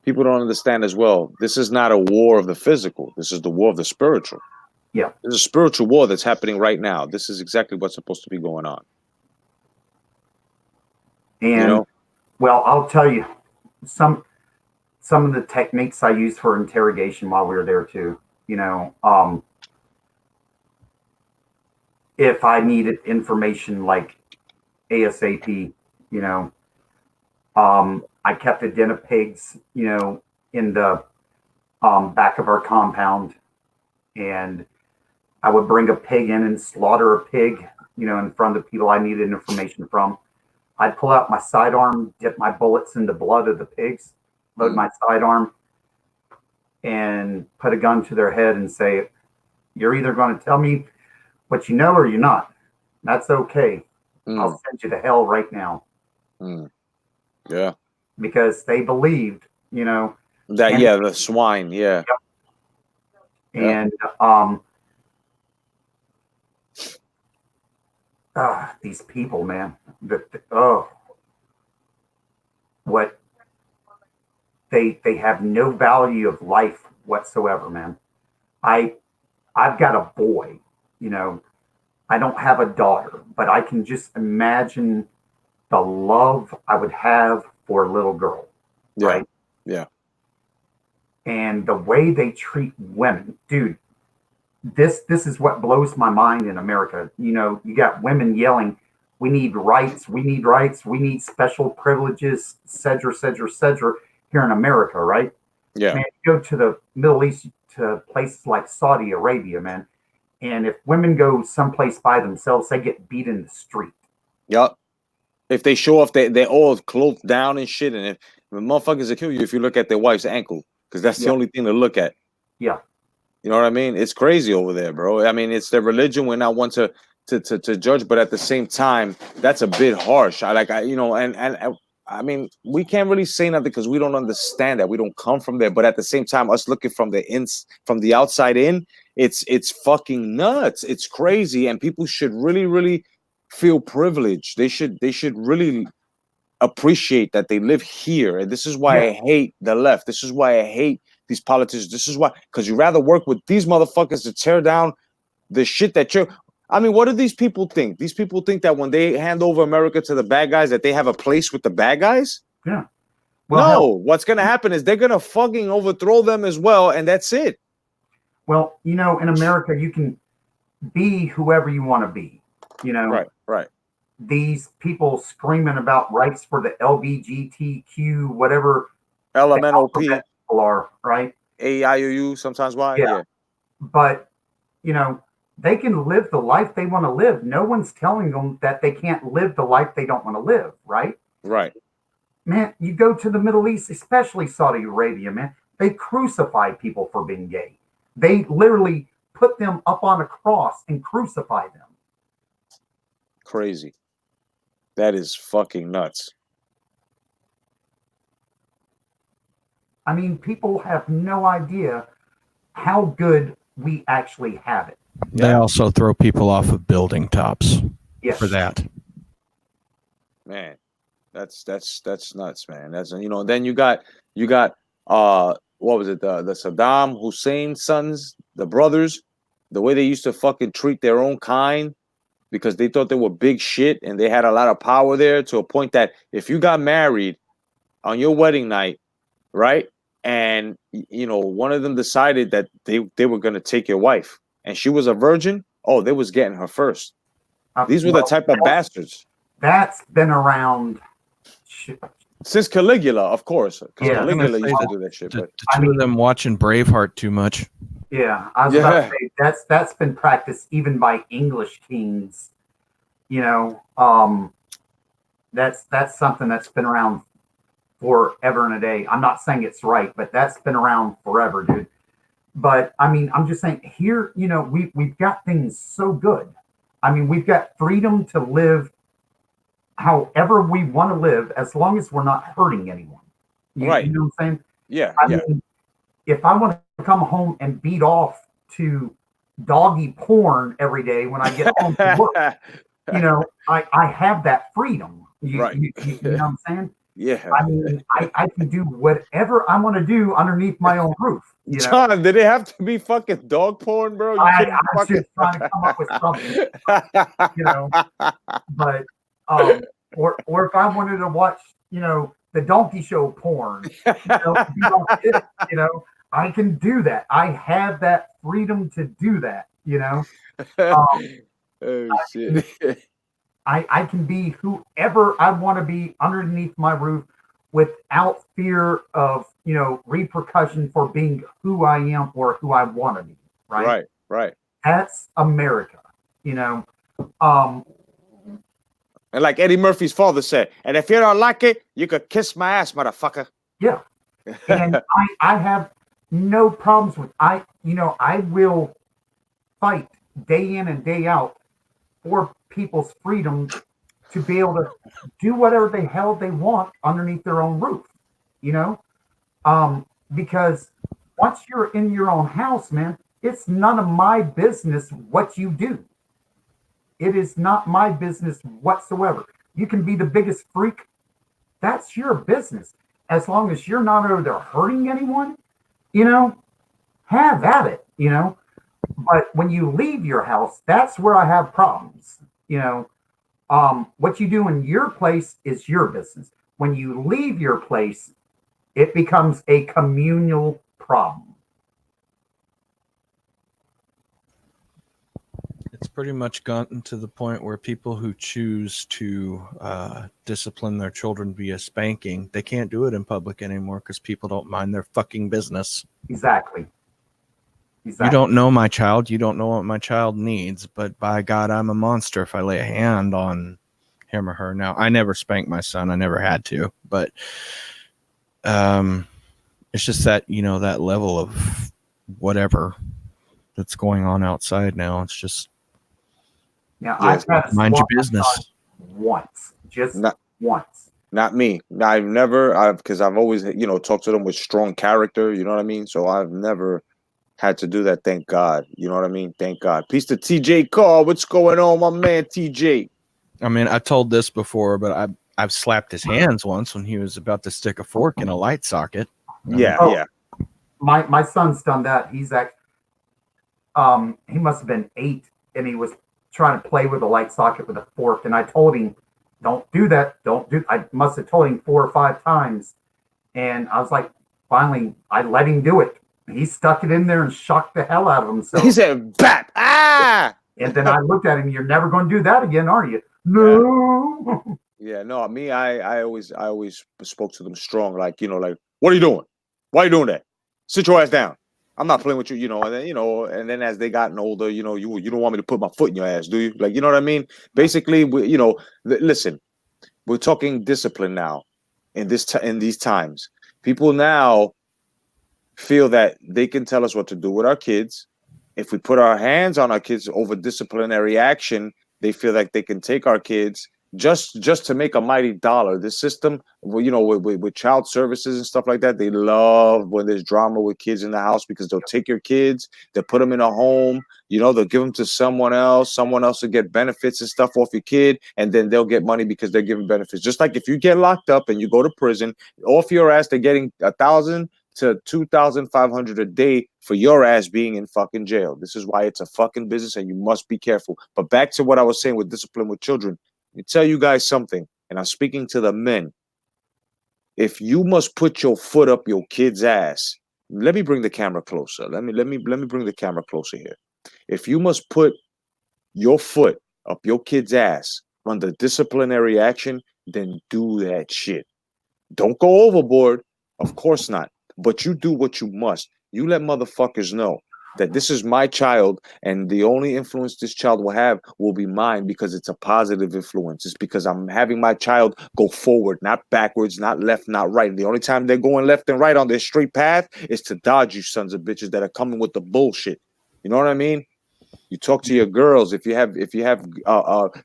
people don't understand as well. This is not a war of the physical. This is the war of the spiritual. Yeah. There's a spiritual war that's happening right now. This is exactly what's supposed to be going on. And, you know? Well, I'll tell you, some of the techniques I used for interrogation while we were there too, you know, if I needed information like ASAP, you know, I kept a den of pigs, you know, in the back of our compound, and I would bring a pig in and slaughter a pig, you know, in front of the people I needed information from. I'd pull out my sidearm, dip my bullets in the blood of the pigs, load my sidearm, and put a gun to their head and say, "You're either going to tell me what you know or you're not. That's okay. I'll send you to hell right now." Yeah. Because they believed, you know. That, the swine, yeah. And these people, man, what they have no value of life whatsoever, man. I've got a boy, you know. I don't have a daughter, but I can just imagine the love I would have for a little girl, right? Yeah. And the way they treat women, dude. This is what blows my mind in America. You know, you got women yelling, "We need rights, we need rights, we need special privileges, etc., etc., etc." Here in America, right? Yeah. Man, you go to the Middle East, to places like Saudi Arabia, man, and if women go someplace by themselves, they get beat in the street. Yup. If they show off, they're all clothed down and shit, and if the motherfuckers will kill you if you look at their wife's ankle, because that's the only thing to look at. Yeah. You know what I mean? It's crazy over there, bro. I mean, it's their religion. We're not one to judge, but at the same time, that's a bit harsh. I mean, we can't really say nothing because we don't understand that. We don't come from there. But at the same time, us looking from the outside in, it's fucking nuts. It's crazy, and people should really, really feel privileged. They should really appreciate that they live here. And this is why I hate the left. This is why I hate these politicians. This is why, because you rather work with these motherfuckers to tear down the shit that you're. I mean, what do these people think? These people think that when they hand over America to the bad guys, that they have a place with the bad guys? Yeah. Well, no, what's going to happen is they're going to fucking overthrow them as well, and that's it. Well, you know, in America, you can be whoever you want to be. You know, right. These people screaming about rights for the LBGTQ, whatever elemental people are, right? AIOU, sometimes why? Yeah. But, you know, they can live the life they want to live. No one's telling them that they can't live the life they don't want to live, right? Right. Man, you go to the Middle East, especially Saudi Arabia, man, they crucify people for being gay. They literally put them up on a cross and crucify them. Crazy. That is fucking nuts. I mean, people have no idea how good we actually have it. They also throw people off of building tops for that. Man, that's nuts, man. That's, you know, then you got what was it, the Saddam Hussein sons, the brothers, the way they used to fucking treat their own kind, because they thought they were big shit and they had a lot of power there, to a point that if you got married on your wedding night, right, and you know, one of them decided that they were going to take your wife and she was a virgin, oh, they was getting her first. These were the type of bastards. That's been around since Caligula, of course. Caligula used to do that shit. The two of them watching Braveheart too much. Yeah, I was about to say that's been practiced even by English kings. You know, that's something that's been around forever and a day. I'm not saying it's right, but that's been around forever, dude. But I mean, I'm just saying here, you know, we've got things so good. I mean, we've got freedom to live however we want to live, as long as we're not hurting anyone. You know what I'm saying? Yeah. I mean, if I want to come home and beat off to doggy porn every day when I get home from work, you know, I have that freedom. You know what I'm saying? Yeah. I mean, I can do whatever I want to do underneath my own roof. You know? John, did it have to be fucking dog porn, bro? I'm just trying to come up with something, you know. But or if I wanted to watch, you know, the donkey show porn, you know, I can do that. I have that freedom to do that, you know. Oh shit. I can be whoever I want to be underneath my roof without fear of, you know, repercussion for being who I am or who I want to be. Right. That's America, you know. And like Eddie Murphy's father said, and if you don't like it, you could kiss my ass, motherfucker. Yeah. And I have no problems with I will fight day in and day out for people's freedom to be able to do whatever the hell they want underneath their own roof, you know? Because once you're in your own house, man, It's none of my business what you do. It is not my business whatsoever. You can be the biggest freak. That's your business. As long as you're not over there hurting anyone, you know, have at it, you know. But when you leave your house, that's where I have problems. You know, what you do in your place is your business. When you leave your place, it becomes a communal problem. It's pretty much gotten to the point where people who choose to discipline their children via spanking, they can't do it in public anymore because people don't mind their fucking business. Exactly. You don't know my child. You don't know what my child needs. But by God, I'm a monster if I lay a hand on him or her. Now, I never spanked my son. I never had to. But it's just that, you know, that level of whatever that's going on outside now. It's just, yeah, I've had to mind your business. Once, just once. Not me. I've never, because I've always, you know, talked to them with strong character. You know what I mean? So I've never had to do that. Thank God. You know what I mean? Thank God. Peace to TJ Carr. What's going on, my man TJ? I mean, I told this before, but I've slapped his hands once when he was about to stick a fork in a light socket. Yeah, yeah. My son's done that. He's he must have been 8, and he was trying to play with a light socket with a fork, and I told him, "Don't do that. Don't do." I must have told him 4 or 5 times, and I was like, finally, I let him do it. He stuck it in there and shocked the hell out of himself. He said, "Bap!" Ah! And then I looked at him. You're never going to do that again, are you? No. Yeah, no. Me, I always spoke to them strong, like, you know, like, what are you doing? Why are you doing that? Sit your ass down. I'm not playing with you, you know. And then, you know, and then as they gotten older, you know, you don't want me to put my foot in your ass, do you? Like, you know what I mean? Basically, you know, listen, we're talking discipline now in these times. People now feel that they can tell us what to do with our kids. If we put our hands on our kids over disciplinary action, they feel like they can take our kids just to make a mighty dollar. This system, you know, with child services and stuff like that, they love when there's drama with kids in the house because they'll take your kids, they'll put them in a home, you know, they'll give them to someone else will get benefits and stuff off your kid, and then they'll get money because they're giving benefits. Just like if you get locked up and you go to prison, off your ass, they're getting $1,000 to $2,500 a day for your ass being in fucking jail. This is why it's a fucking business and you must be careful. But back to what I was saying with discipline with children, let me tell you guys something, and I'm speaking to the men. If you must put your foot up your kid's ass, let me bring the camera closer. Let me bring the camera closer here. If you must put your foot up your kid's ass under disciplinary action, then do that shit. Don't go overboard. Of course not. But you do what you must. You let motherfuckers know that this is my child, and the only influence this child will have will be mine because it's a positive influence. It's because I'm having my child go forward, not backwards, not left, not right. The only time they're going left and right on their straight path is to dodge you sons of bitches that are coming with the bullshit. You know what I mean? You talk to your girls if you have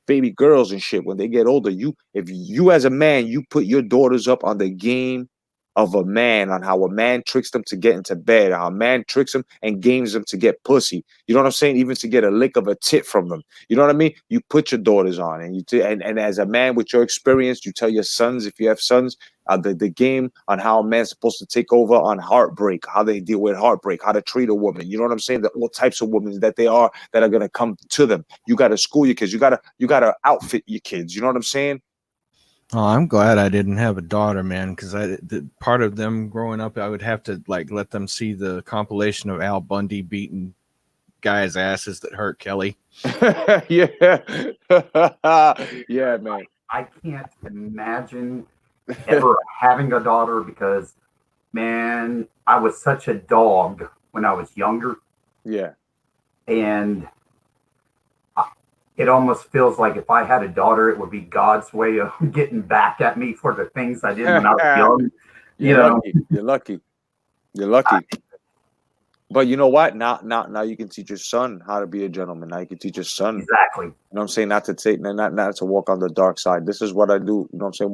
baby girls and shit. When they get older, if you as a man, you put your daughters up on the game of a man, on how a man tricks them to get into bed, how a man tricks them and games them to get pussy. You know what I'm saying? Even to get a lick of a tit from them. You know what I mean? You put your daughters on, and and as a man with your experience, you tell your sons, if you have sons, the game on how a man's supposed to take over on heartbreak, how they deal with heartbreak, how to treat a woman. You know what I'm saying? All types of women that are gonna come to them. You gotta school your kids. You gotta outfit your kids. You know what I'm saying? Oh, I'm glad I didn't have a daughter, man, because part of them growing up, I would have to like let them see the compilation of Al Bundy beating guys' asses that hurt Kelly. Yeah. Yeah, man. I can't imagine ever having a daughter because, man, I was such a dog when I was younger. Yeah. And it almost feels like if I had a daughter, it would be God's way of getting back at me for the things I did when I was young. You're lucky. But you know what? Now you can teach your son how to be a gentleman. Now you can teach your son. Exactly. You know what I'm saying? Not to walk on the dark side. This is what I do. You know what I'm saying?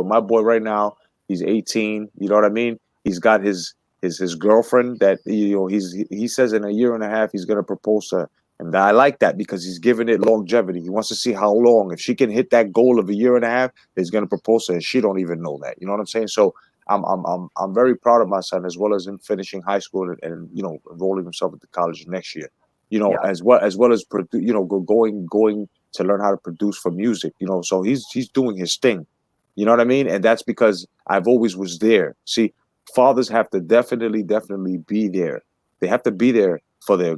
My boy right now, he's 18. You know what I mean? He's got his his girlfriend that he says in a year and a half he's gonna propose to her. And I like that because he's giving it longevity. He wants to see how long. If she can hit that goal of a year and a half, he's gonna propose to her. And she don't even know that. You know what I'm saying? So I'm very proud of my son, as well as him finishing high school and enrolling himself into college next year. Yeah. As well as going to learn how to produce for music. So he's doing his thing. You know what I mean? And that's because I've always was there. See, fathers have to definitely be there. They have to be there for the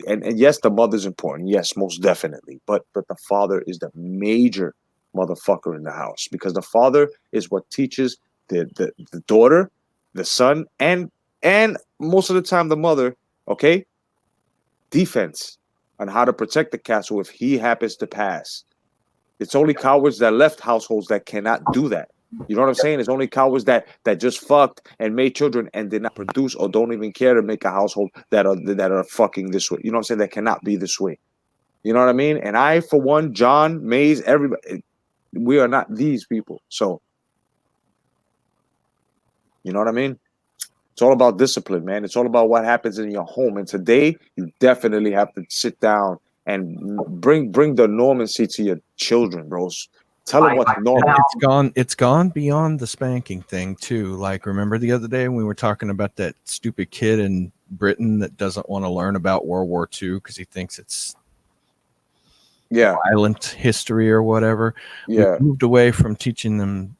and yes, the mother's important. Yes, most definitely. But the father is the major motherfucker in the house, because the father is what teaches the daughter, the son, and most of the time the mother, okay, defense on how to protect the castle if he happens to pass. It's only cowards that left households that cannot do that. You know what I'm saying? It's only cowards that just fucked and made children and did not produce or don't even care to make a household that are fucking this way. You know what I'm saying? That cannot be this way. You know what I mean? And I, for one, John, Mays, everybody, we are not these people. So, you know what I mean? It's all about discipline, man. It's all about what happens in your home. And today, you definitely have to sit down and bring the normancy to your children, bros. Tell them what's normal. It's gone beyond the spanking thing too. Like, remember the other day when we were talking about that stupid kid in Britain that doesn't want to learn about World War II because he thinks it's violent history or whatever. Yeah. We've moved away from teaching them,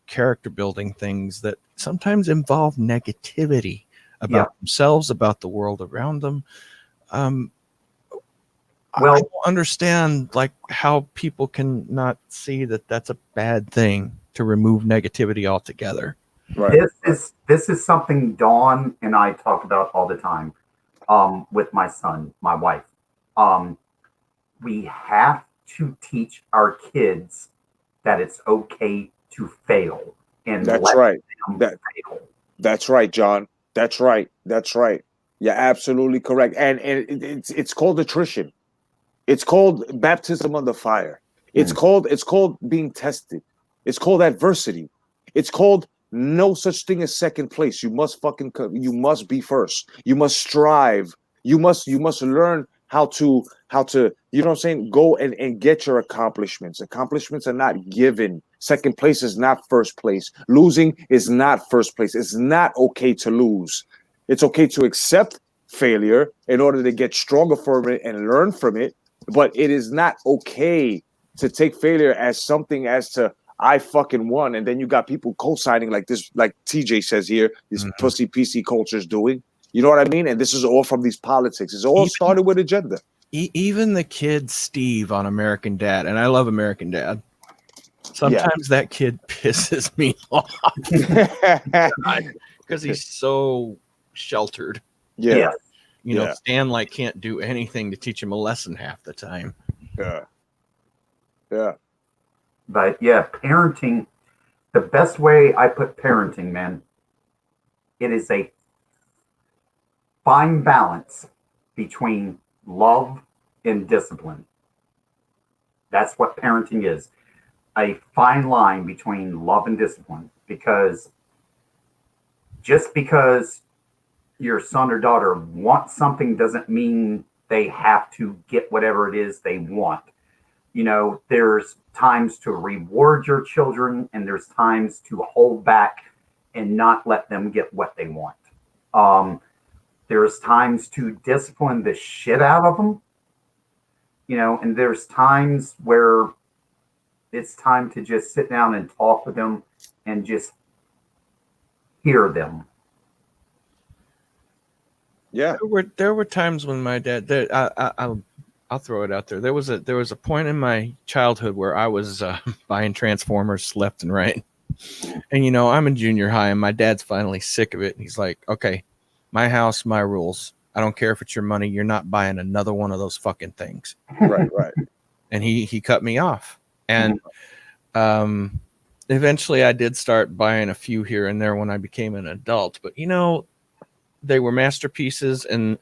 character building things that sometimes involve negativity about themselves, about the world around them. I don't understand like how people can not see that that's a bad thing to remove negativity altogether. Right. This is something Dawn and I talk about all the time with my son, my wife. We have to teach our kids that it's okay to fail. And that's right. Fail. That's right, John. That's right. You're absolutely correct. And it's called attrition. It's called baptism under fire. It's called being tested. It's called adversity. It's called no such thing as second place. You must be first. You must strive. You must learn how to, you know what I'm saying? Go and get your accomplishments. Accomplishments are not given. Second place is not first place. Losing is not first place. It's not okay to lose. It's okay to accept failure in order to get stronger from it and learn from it. But it is not okay to take failure as something as to I fucking won, and then you got people co-signing like this, like TJ says here, this pussy PC culture is doing. You know what I mean? And this is all from these politics. It's all started with agenda. Even the kid Steve on American Dad, and I love American Dad. Sometimes that kid pisses me off because he's so sheltered. Yeah. Stan like can't do anything to teach him a lesson half the time. Yeah. But parenting, the best way I put parenting, man, it is a fine balance between love and discipline. That's what parenting is. A fine line between love and discipline, because just because your son or daughter wants something doesn't mean they have to get whatever it is they want. There's times to reward your children and there's times to hold back and not let them get what they want. There's times to discipline the shit out of them, and there's times where it's time to just sit down and talk with them and just hear them. Yeah, there were times when my dad. I'll throw it out there. There was a point in my childhood where I was buying Transformers left and right, and I'm in junior high, and my dad's finally sick of it, and he's like, "Okay, my house, my rules. I don't care if it's your money. You're not buying another one of those fucking things." Right. And he cut me off, and eventually I did start buying a few here and there when I became an adult, but they were masterpieces and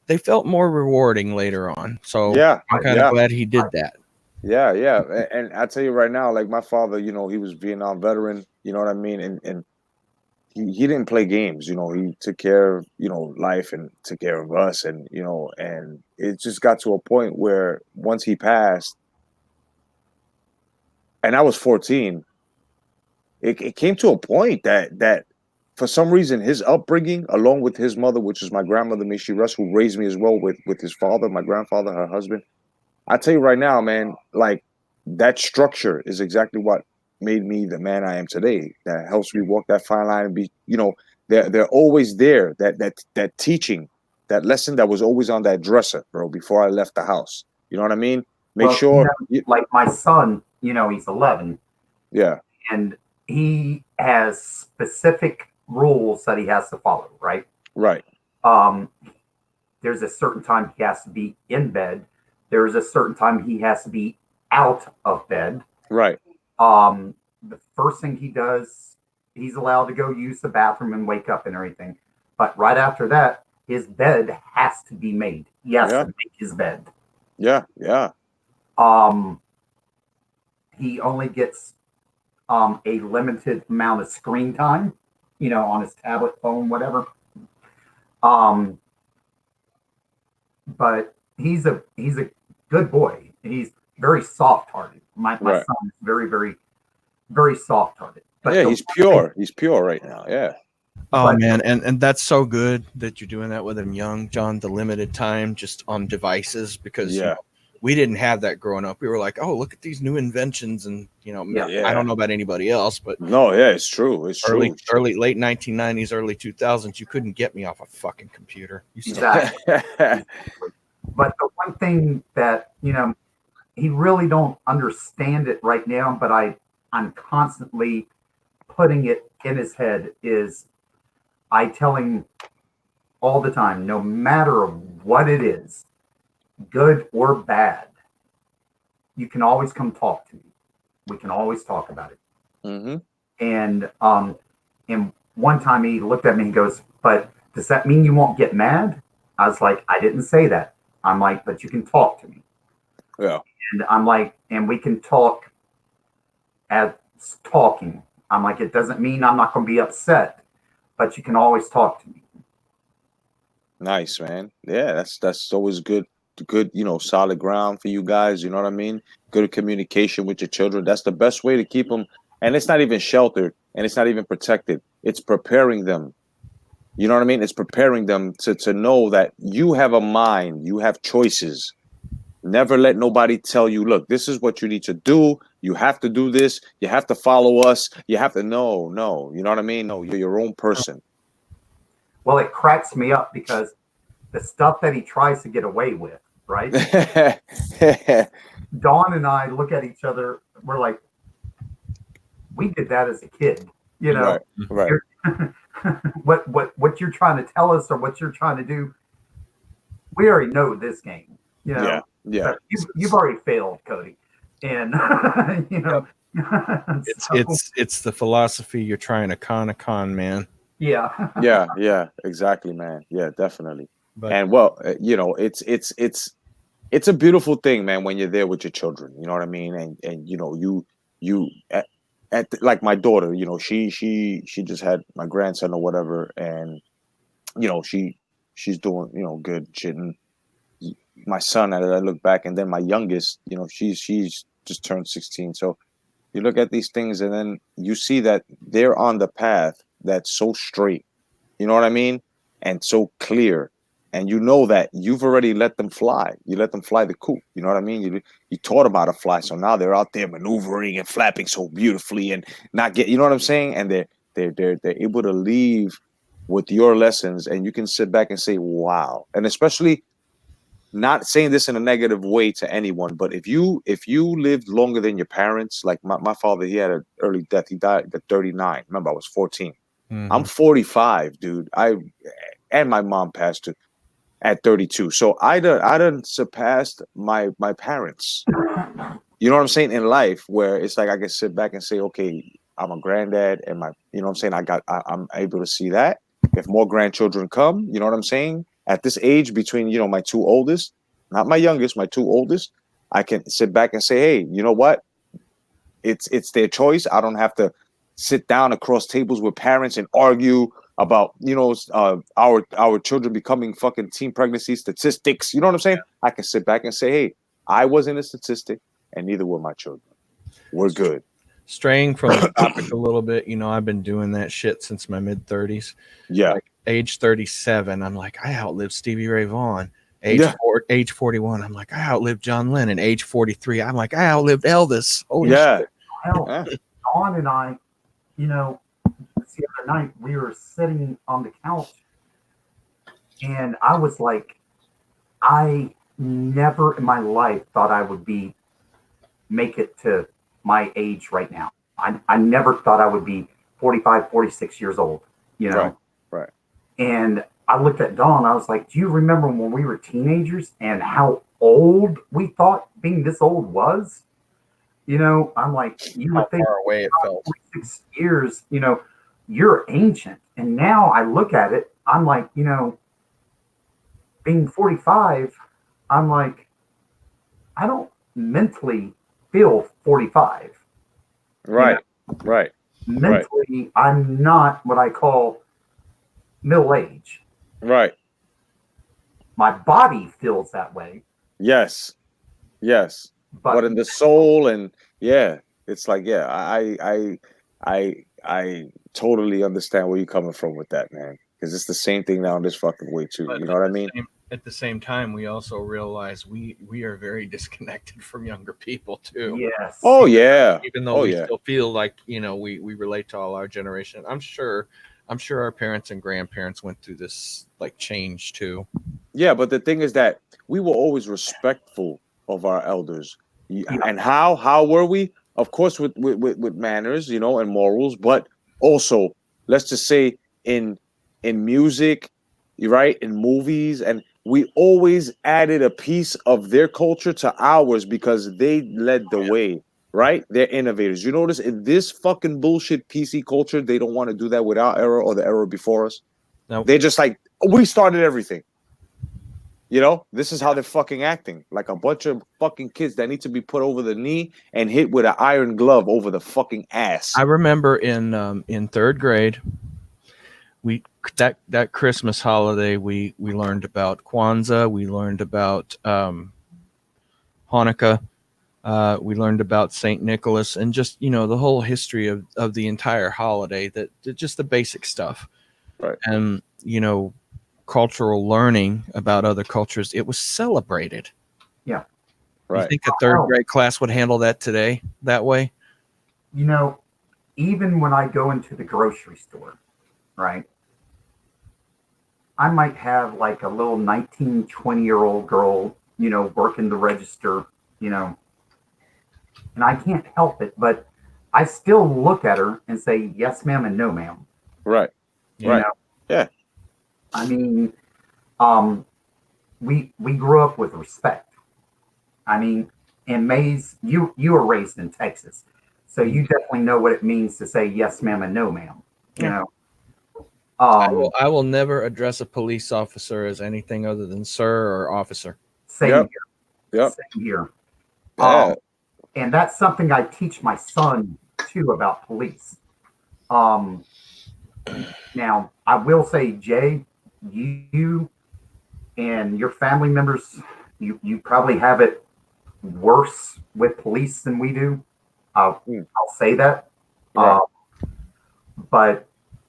they felt more rewarding later on. So I'm kind of glad he did that. Yeah. And I tell you right now, like my father, he was Vietnam veteran, you know what I mean? And he didn't play games. You know, he took care of, you know, life and took care of us, and you know, and it just got to a point where once he passed, and I was 14, it came to a point that for some reason his upbringing, along with his mother, which is my grandmother, may she rest, who raised me as well with his father, my grandfather, her husband. I tell you right now, man, like that structure is exactly what made me the man I am today. That helps me walk that fine line and be, you know, they're always there. That teaching, that lesson that was always on that dresser, bro, before I left the house. You know what I mean? Make Well, you sure, know, like my son, you know, he's 11, yeah, and he has specific rules that he has to follow, right? right, Um, there's a certain time he has to be in bed. There's a certain time he has to be out of bed. right. The first thing he does, he's allowed to go use the bathroom and wake up and everything. But right after that, his bed has to be made. He has Yeah. to make his bed. Yeah, yeah, He only gets a limited amount of screen time, you know, on his tablet, phone, whatever. But he's a good boy. He's very soft hearted. My right. son is very, very, very soft hearted. But Yeah, the he's one pure. thing- He's pure right now. Yeah, Oh But- man, and that's so good that you're doing that with him young, John. The limited time just on devices, because you yeah, know, we didn't have that growing up. We were like, oh, look at these new inventions, and you know, Yeah. I don't know about anybody else, but no, yeah, it's true. It's true. late 1990s, early 2000s, you couldn't get me off a fucking computer. You still Exactly. But the one thing that, you know, he really don't understand it right now, but I'm constantly putting it in his head is I tell him all the time, no matter what it is, good or bad, you can always come talk to me. We can always talk about it. Mm-hmm. And one time he looked at me and goes, but does that mean you won't get mad? I was like, I didn't say that. I'm like, but you can talk to me. Yeah, And I'm like, and we can talk as talking. I'm like, it doesn't mean I'm not going to be upset, but you can always talk to me. nice, man. Yeah, that's always good. Good, you know, solid ground for you guys. You know what I mean? Good communication with your children. That's the best way to keep them. And it's not even sheltered, and it's not even protected. It's preparing them. You know what I mean? It's preparing them to know that you have a mind, you have choices. Never let nobody tell you, look, this is what you need to do. You have to do this. You have to follow us. You have to, no. You know what I mean? No, you're your own person. Well, it cracks me up because the stuff that he tries to get away with, right? Dawn and I look at each other. We're like, we did that as a kid, you know. Right. What you're trying to tell us or what you're trying to do, we already know this game, you know. Yeah. You've already failed, Cody, and you know. it's the philosophy you're trying to con, man. Yeah. Yeah, exactly, man. Yeah, definitely. But And well, you know, it's a beautiful thing, man, when you're there with your children. You know what I mean? And you know, you like my daughter, you know, she just had my grandson or whatever, and you know, she's doing, you know, good shit. And my son, I look back, and then my youngest, you know, she's just turned 16. So you look at these things, and then you see that they're on the path that's so straight. You know what I mean? And so clear. And you know that you've already let them fly. You let them fly the coop. You know what I mean? You taught them how to fly. So now they're out there maneuvering and flapping so beautifully and not get, you know what I'm saying? And they're able to leave with your lessons, and you can sit back and say, wow. And especially not saying this in a negative way to anyone, but if you lived longer than your parents, like my father, he had an early death. He died at 39. Remember, I was 14. I'm 45, dude. And my mom passed at 32. So I done surpassed my parents. You know what I'm saying, in life, where it's like I can sit back and say, okay, I'm a granddad, and you know what I'm saying, I'm able to see that. If more grandchildren come, you know what I'm saying? At this age, between, you know, my two oldest, not my youngest, my two oldest, I can sit back and say, hey, you know what? It's their choice. I don't have to sit down across tables with parents and argue about, our children becoming fucking teen pregnancy statistics. You know what I'm saying? I can sit back and say, hey, I wasn't a statistic, and neither were my children. We're good. Straying from the topic a little bit, I've been doing that shit since my mid 30s. Yeah. Like age 37, I'm like, I outlived Stevie Ray Vaughan. Age 41, I'm like, I outlived John Lennon. Age 43, I'm like, I outlived Elvis. Holy shit. Hell, Dawn and I, the other night we were sitting on the couch, and I was like, I never in my life thought I would make it to my age right now. I never thought I would be 45, 46 years old, Right. And I looked at Dawn, I was like, do you remember when we were teenagers and how old we thought being this old was? I'm like, you would think far away it felt. 6 years, you're ancient. And now I look at it, I'm like, being 45, I'm like, I don't mentally feel 45. Right. Right. Mentally, I'm not what I call middle age. Right. My body feels that way. Yes. But in the soul, and it's like, I totally understand where you're coming from with that, man. Because it's the same thing now in this fucking way too. But you know what I mean? At the same time, we also realize we are very disconnected from younger people too. Yes. Oh yeah. Even though we still feel like we relate to all our generation. I'm sure our parents and grandparents went through this like change too. Yeah, but the thing is that we were always respectful of our elders. And how were we? Of course, with manners, and morals, but also, let's just say in music, right, in movies, and we always added a piece of their culture to ours because they led the way, right? They're innovators. You notice in this fucking bullshit PC culture, they don't want to do that with our era or the era before us. Nope. They're just like, we started everything. This is how they're fucking acting. Like a bunch of fucking kids that need to be put over the knee and hit with an iron glove over the fucking ass. I remember in third grade, that Christmas holiday, we learned about Kwanzaa, we learned about Hanukkah, we learned about Saint Nicholas, and just the whole history of the entire holiday. That just the basic stuff, right? And cultural learning about other cultures, it was celebrated. Yeah. Right. You think a third grade class would handle that today that way? Even when I go into the grocery store, right, I might have like a little 19, 20-year-old girl, working the register, and I can't help it, but I still look at her and say, yes, ma'am, and no, ma'am. Right. You know? Yeah. I mean, we grew up with respect. I mean, and Maze, you were raised in Texas, so you definitely know what it means to say yes, ma'am, and no, ma'am. I will never address a police officer as anything other than sir or officer. Same Yep. here. Yep. Same here. Yeah. And that's something I teach my son too about police. Now I will say, Jay, you and your family members, you probably have it worse with police than we do. I'll say that. Right. But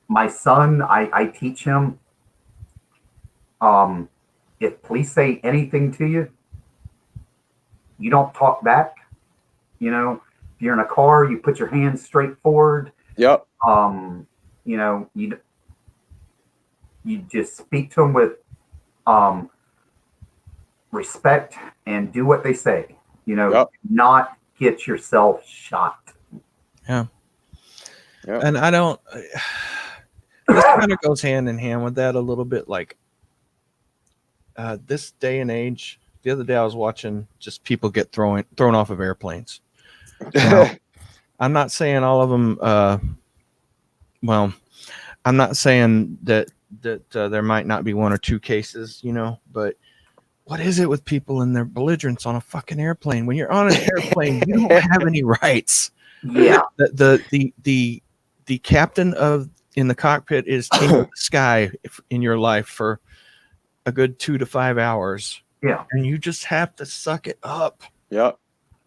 my son, I teach him, if police say anything to you, you don't talk back. If you're in a car, you put your hands straight forward. Yep. You just speak to them with respect and do what they say. Not get yourself shot. Yeah. Yep. And I don't. This kind of goes hand in hand with that a little bit. Like this day and age. The other day I was watching just people get thrown off of airplanes. Now, I'm not saying all of them. Well, I'm not saying that there might not be one or two cases, but what is it with people and their belligerence on a fucking airplane? When you're on an airplane, you don't have any rights. Yeah. The the captain in the cockpit is king of the sky in your life for a good 2 to 5 hours. Yeah. And you just have to suck it up. Yep.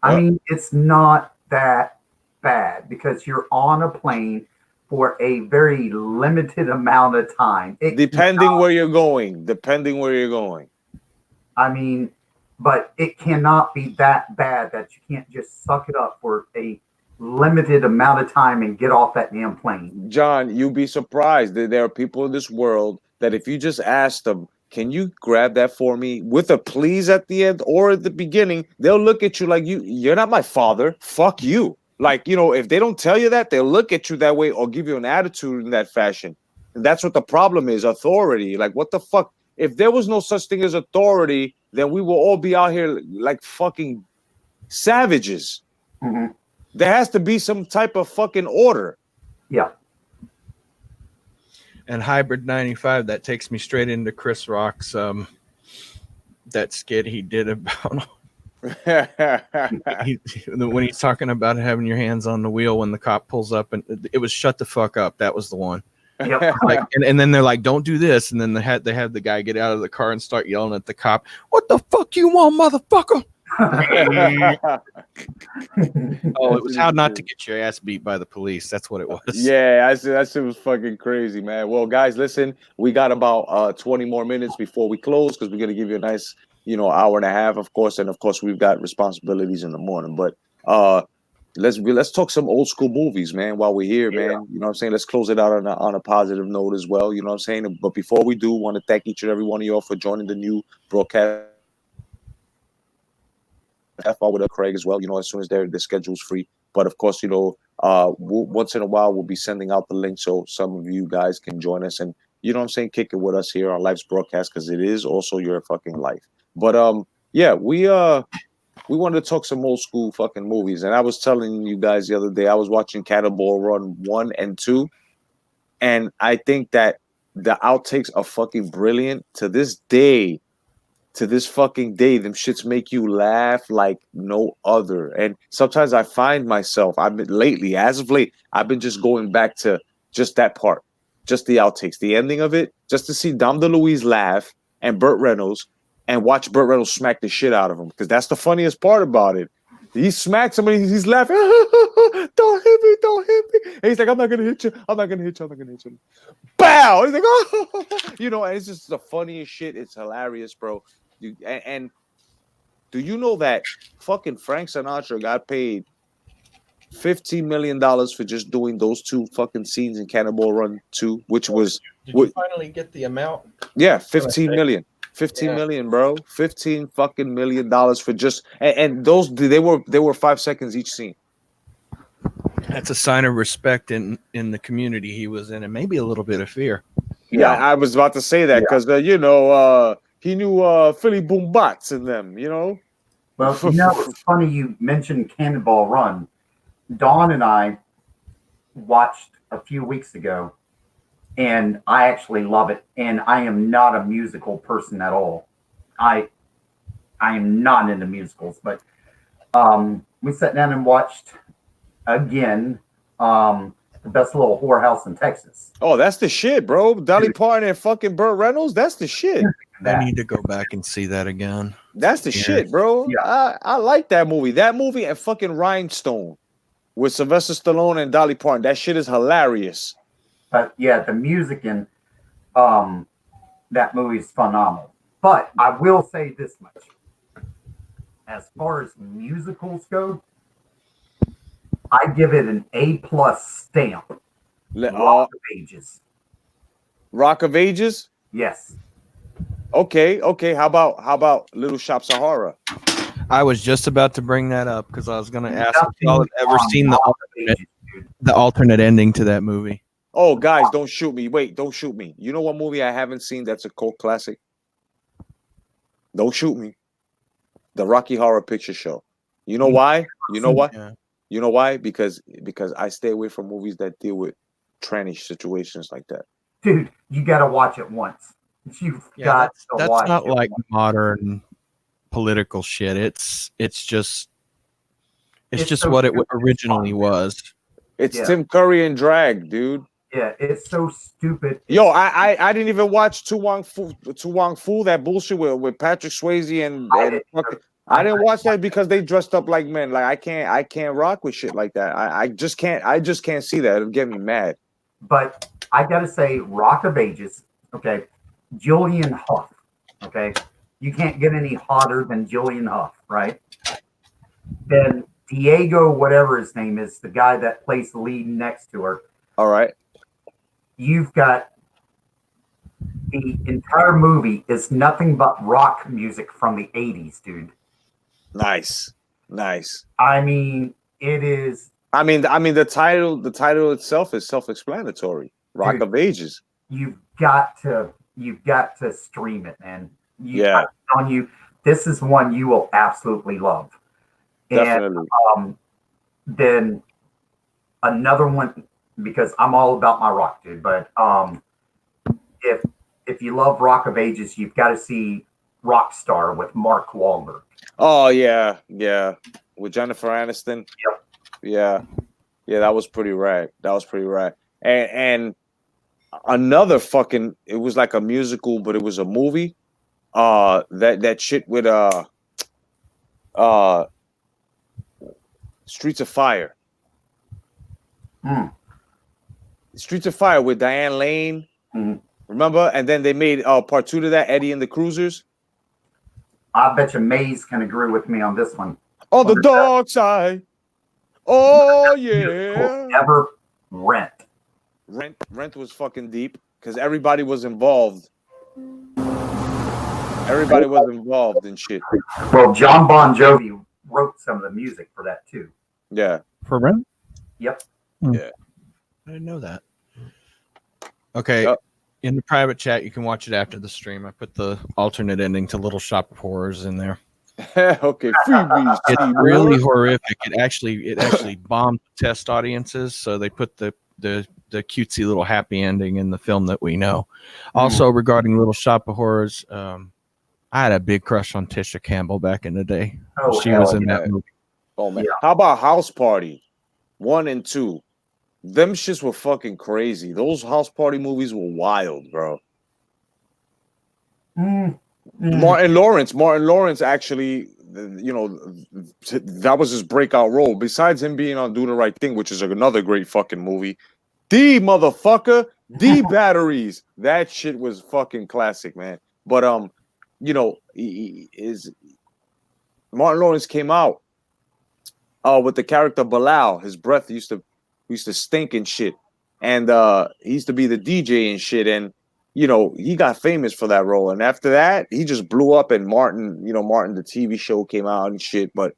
I mean, it's not that bad because you're on a plane for a very limited amount of time. Depending where you're going. I mean, but it cannot be that bad that you can't just suck it up for a limited amount of time and get off that damn plane. John, you'd be surprised that there are people in this world that if you just ask them, can you grab that for me with a please at the end or at the beginning, they'll look at you like you're not my father. Fuck you. Like, you know, if they don't tell you that, they'll look at you that way or give you an attitude in that fashion. And that's what the problem is, authority. Like, what the fuck? If there was no such thing as authority, then we will all be out here like fucking savages. Mm-hmm. There has to be some type of fucking order. Yeah. And Hybrid 95, that takes me straight into Chris Rock's that skit he did about when he's talking about having your hands on the wheel when the cop pulls up, and it was shut the fuck up. That was the one. Yep. Like, and then they're like, don't do this, and then they had the guy get out of the car and start yelling at the cop, what the fuck you want, motherfucker? Oh, it was how not to get your ass beat by the police. That's what it was. Yeah, that shit was fucking crazy, man. Well, guys, listen, we got about 20 more minutes before we close because we're gonna give you a nice, hour and a half, of course, and of course we've got responsibilities in the morning. But let's talk some old school movies, man, while we're here, man. You know what I'm saying? Let's close it out on a positive note as well. You know what I'm saying? But before we do, want to thank each and every one of y'all for joining the new broadcast. FR with Craig as well, as soon as their schedule's free. But of course, once in a while we'll be sending out the link so some of you guys can join us and kick it with us here on Life's broadcast, because it is also your fucking life. But we wanted to talk some old school fucking movies, and I was telling you guys the other day I was watching Cannonball Run 1 and 2, and I think that the outtakes are fucking brilliant. To this fucking day, them shits make you laugh like no other. And sometimes I find myself, as of late, I've been just going back to just that part, just the outtakes, the ending of it, just to see Dom DeLuise laugh and Burt Reynolds and watch Burt Reynolds smack the shit out of him. Because that's the funniest part about it. He smacks somebody, he's laughing, don't hit me. And he's like, I'm not going to hit you. Bow! He's like, oh, and it's just the funniest shit. It's hilarious, bro. And do you know that fucking Frank Sinatra got paid $15 million for just doing those two fucking scenes in Cannonball Run 2, which was... Did you finally get the amount? Yeah, 15 million. 15 million, bro. 15 fucking $million for just... And those, they were 5 seconds each scene. That's a sign of respect in the community he was in, and maybe a little bit of fear. Yeah, I was about to say that because, he knew Philly Boom Bots in them, Well, it's funny you mentioned Cannonball Run. Dawn and I watched a few weeks ago, and I actually love it. And I am not a musical person at all. I am not into musicals, but we sat down and watched again the best little whorehouse in Texas. Oh, that's the shit, bro. Dolly Parton and fucking Burt Reynolds, that's the shit. I need to go back and see that again. That's the shit, bro. Yeah. I like that movie. That movie and fucking Rhinestone with Sylvester Stallone and Dolly Parton. That shit is hilarious. But yeah, the music in that movie is phenomenal. But I will say this much. As far as musicals go, I give it an A+ stamp. Rock of Ages. Rock of Ages? Yes. Okay. How about Little Shops of Horror? I was just about to bring that up because I was going to ask if y'all have ever seen the alternate ending to that movie. Oh, guys, don't shoot me. Wait, don't shoot me. You know what movie I haven't seen that's a cult classic? Don't shoot me. The Rocky Horror Picture Show. You know why? You know what? Yeah. You know why? Because I stay away from movies that deal with trannish situations like that. Dude, you got to watch it once. That's not like modern political shit. It's just what it originally was. It's Yeah. Tim Curry in drag, dude. Yeah, it's so stupid. Yo, I didn't even watch Tu Wong Fu, that bullshit with Patrick Swayze and I didn't watch that because they dressed up like men. Like I can't rock with shit like that. I just can't see that. It'll get me mad. But I gotta say, Rock of Ages, okay, Julian Huff, okay, you can't get any hotter than Julian Huff, right? Then Diego, whatever his name is, the guy that plays the lead next to her. All right. You've got the entire movie is nothing but rock music from the 80s, dude. Nice. I mean, it is. I mean the title itself is self-explanatory. Rock Dude, of Ages. You've got to stream it, man. Yeah. I'm telling you, this is one you will absolutely love. Definitely. And then another one, because I'm all about my rock, dude. But if you love Rock of Ages, you've got to see Rockstar with Mark Wahlberg. Oh yeah, with Jennifer Aniston. Yep. Yeah, that was pretty rad. And another fucking, it was like a musical, but it was a movie. That shit with Streets of Fire. Streets of Fire with Diane Lane. Remember? And then they made part 2 to that, Eddie and the Cruisers. I bet you Maze can agree with me on this one. On the dark side. Oh yeah. Ever Rent. Rent was fucking deep because everybody was involved. Everybody was involved in shit. Well, John Bon Jovi wrote some of the music for that too. Yeah. For Rent? Yep. Yeah. I didn't know that. Okay. In the private chat, you can watch it after the stream. I put the alternate ending to Little Shop of Horrors in there. Okay, freebies. It's really horrific. It actually bombed test audiences, so they put the cutesy little happy ending in the film that we know. Also, regarding Little Shop of Horrors, I had a big crush on Tisha Campbell back in the day. She was in that movie. Oh man, how about House Party 1 and 2? Them shits were fucking crazy. Those House Party movies were wild, bro. Martin Lawrence actually, that was his breakout role. Besides him being on Do the Right Thing, which is another great fucking movie. The motherfucker, the batteries. That shit was fucking classic, man. But Martin Lawrence came out with the character Bilal. His breath used to stink and shit, and he used to be the DJ and shit, and he got famous for that role. And after that, he just blew up. And Martin the TV show came out and shit. But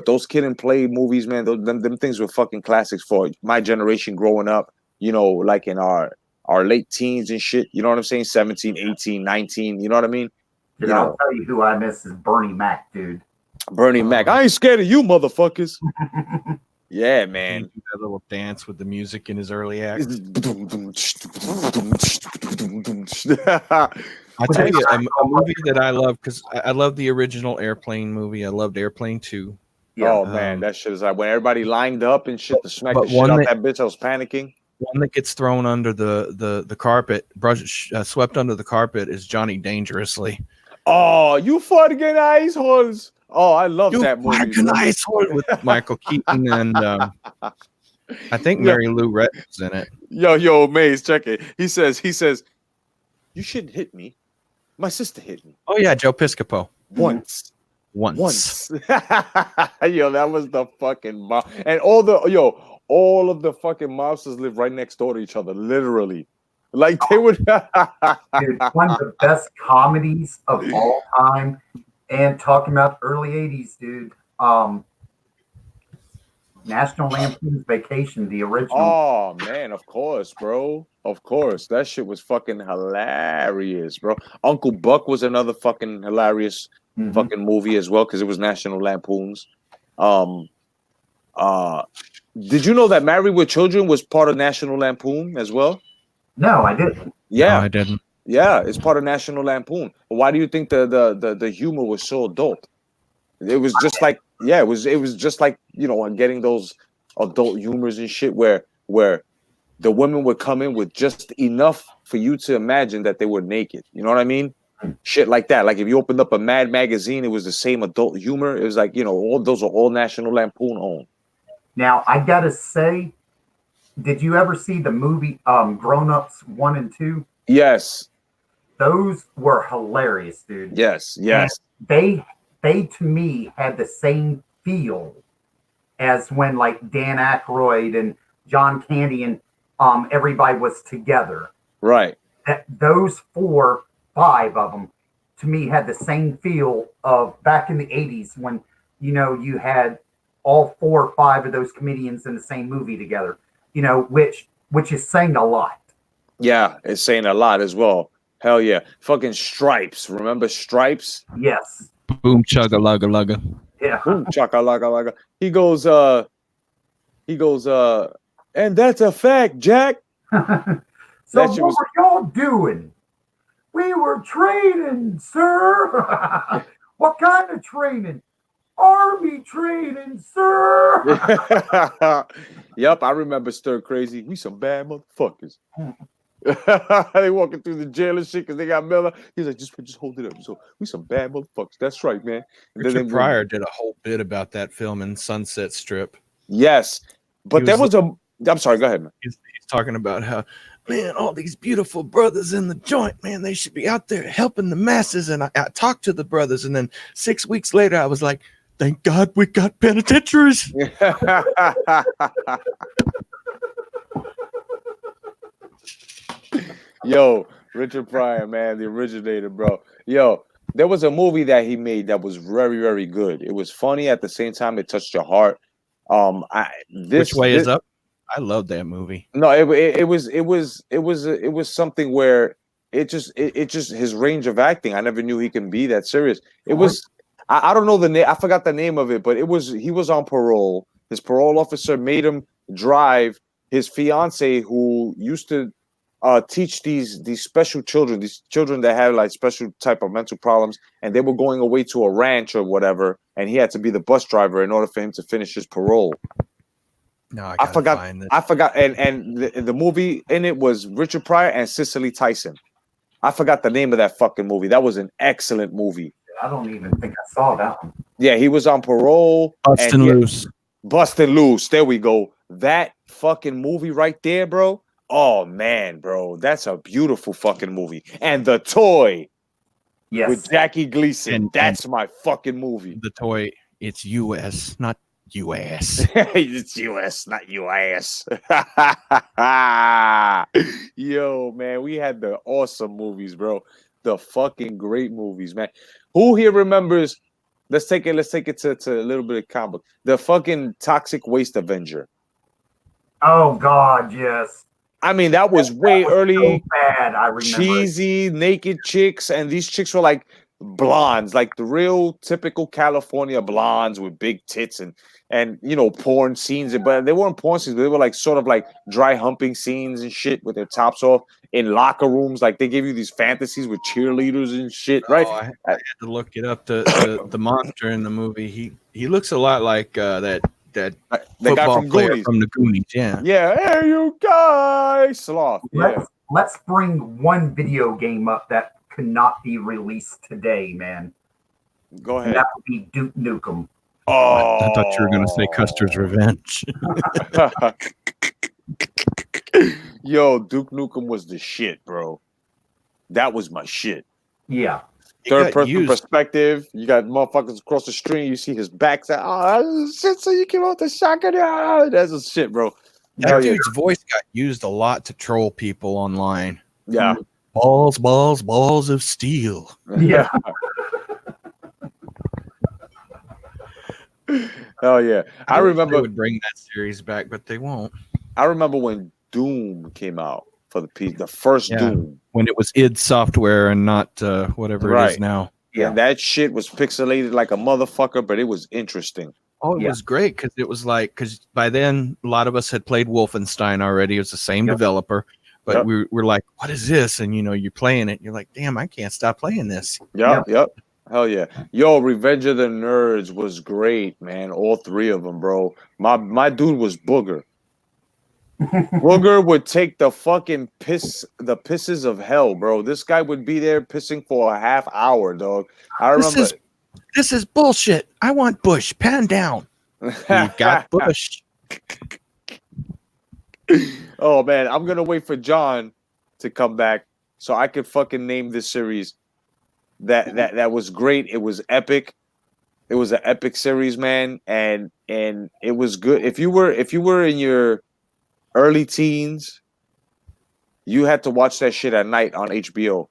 those Kid and Play movies, man, them things were fucking classics for my generation growing up. Like in our late teens and shit. You know what I'm saying? 17, 18, 19. You know what I mean? Dude, I'll tell you who I miss is Bernie Mac, dude. Bernie Mac. I ain't scared of you, motherfuckers. Yeah, man. He did that little dance with the music in his early act. I tell you, a movie that I love, because I love the original Airplane movie. I loved Airplane 2. Yeah. Oh man, that shit is like when everybody lined up and shit to smack the shit out that bitch. I was panicking. One that gets thrown under the carpet, swept under the carpet, is Johnny Dangerously. Oh, you fucking ice holes. Oh, I love that movie. Fucking ice hole with Michael Keaton and I think Mary Lou Retton was in it. Yo, Maze, check it. He says, you shouldn't hit me. My sister hit me. Oh yeah, Joe Piscopo. Once. Yo, that was the fucking mob. And all of the fucking mobsters live right next door to each other, literally. Like they would. Dude, one of the best comedies of all time. And talking about early 80s, dude. National Lampoon's Vacation, the original. Oh man, of course, bro. Of course. That shit was fucking hilarious, bro. Uncle Buck was another fucking hilarious fucking movie as well, because it was National Lampoon's. Did you know that Married with Children was part of National Lampoon as well? No, I didn't. Yeah, no, I didn't. Yeah, it's part of National Lampoon. But why do you think the humor was so adult? It was just like, it was just like, getting those adult humors and shit where the women would come in with just enough for you to imagine that they were naked. You know what I mean? Shit like that. Like if you opened up a Mad magazine, it was the same adult humor. It was like, you know, all those are all National Lampoon owned. Now I gotta say, did you ever see the movie Grown Ups 1 and 2? Yes. Those were hilarious, dude. Yes. And they to me had the same feel as when like Dan Aykroyd and John Candy and everybody was together. Right. Those 5 of them to me had the same feel of back in the 80s when, you know, you had all 4 or 5 of those comedians in the same movie together, you know, which is saying a lot. Yeah, it's saying a lot as well. Hell yeah. Fucking Stripes. Remember Stripes? Yes. Boom chugga lugga lugga. Yeah. Boom chaka laka laka. He goes, and that's a fact, Jack. So what were y'all doing? We were training, sir. What kind of training? Army training, sir. Yep, I remember Stir Crazy. We some bad motherfuckers. They walking through the jail and shit because they got Miller. He's like, just hold it up. So we some bad motherfuckers. That's right, man. And Richard Pryor did a whole bit about that film in Sunset Strip. Yes, but there was a. I'm sorry. Go ahead, man. He's talking about how, man, all these beautiful brothers in the joint, man, they should be out there helping the masses. And I talked to the brothers, and then 6 weeks later, I was like, thank God we got penitentiaries. Yo, Richard Pryor, man, the originator, bro. Yo, there was a movie that he made that was very, very good. It was funny at the same time. It touched your heart. Which Way Is Up? I love that movie. No, it was something where it just his range of acting. I never knew he can be that serious. It was I don't know the name. I forgot the name of it, but he was on parole. His parole officer made him drive his fiance, who used to teach these special children, these children that had like special type of mental problems, and they were going away to a ranch or whatever, and he had to be the bus driver in order for him to finish his parole. No, I forgot. And the movie in it was Richard Pryor and Cicely Tyson. I forgot the name of that fucking movie. That was an excellent movie. I don't even think I saw that one. Yeah, he was on parole. Bustin' Loose. Bustin' Loose. There we go. That fucking movie right there, bro. Oh man, bro, that's a beautiful fucking movie. And The Toy, yes, with Jackie Gleason. That's my fucking movie. The Toy. It's U.S., not U.S. It's U.S., not U.S. Yo, man, we had the awesome movies, bro. The fucking great movies, man. Who here remembers? Let's take it to a little bit of comic book. The fucking Toxic Waste Avenger. Oh God, yes. I mean, that was way early. So bad, I remember. Cheesy, naked chicks, and these chicks were like blondes, like the real typical California blondes with big tits and you know, porn scenes. But they weren't porn scenes. They were like sort of like dry humping scenes and shit with their tops off in locker rooms. Like they gave you these fantasies with cheerleaders and shit, right? I had to look it up. The monster in the movie, he looks a lot like that the guy from Goonies. From the Goonies, yeah. Yeah, hey you guys, Sloth. Yeah. Let's bring one video game up that cannot be released today, man. Go ahead. And that would be Duke Nukem. Oh, I thought you were gonna say Custer's Revenge. Yo, Duke Nukem was the shit, bro. That was my shit. Yeah. Third person perspective. You got motherfuckers across the street. You see his back. Oh shit! So you came out the shotgun. Oh, that's a shit, bro. That dude's voice got used a lot to troll people online. Yeah. Balls of steel. Yeah. Oh yeah. I remember they would bring that series back, but they won't. I remember when Doom came out for the PC, the first Doom. When it was id Software and not whatever it is now. Yeah, and that shit was pixelated like a motherfucker, but it was interesting. Oh, it was great because it was like, because by then a lot of us had played Wolfenstein already. It was the same developer, but we're like, what is this? And you know, you're playing it, and you're like, damn, I can't stop playing this. Yep. Hell yeah. Yo, Revenge of the Nerds was great, man. All three of them, bro. My dude was Booger. Booger would take the fucking pisses of hell, bro. This guy would be there pissing for a half hour, dog. I remember. This is bullshit. I want Bush. Pan down. You got Bush. Oh man, I'm gonna wait for John to come back so I could fucking name this series. That was great. It was epic. It was an epic series, man, and it was good. If you were in your early teens, you had to watch that shit at night on HBO,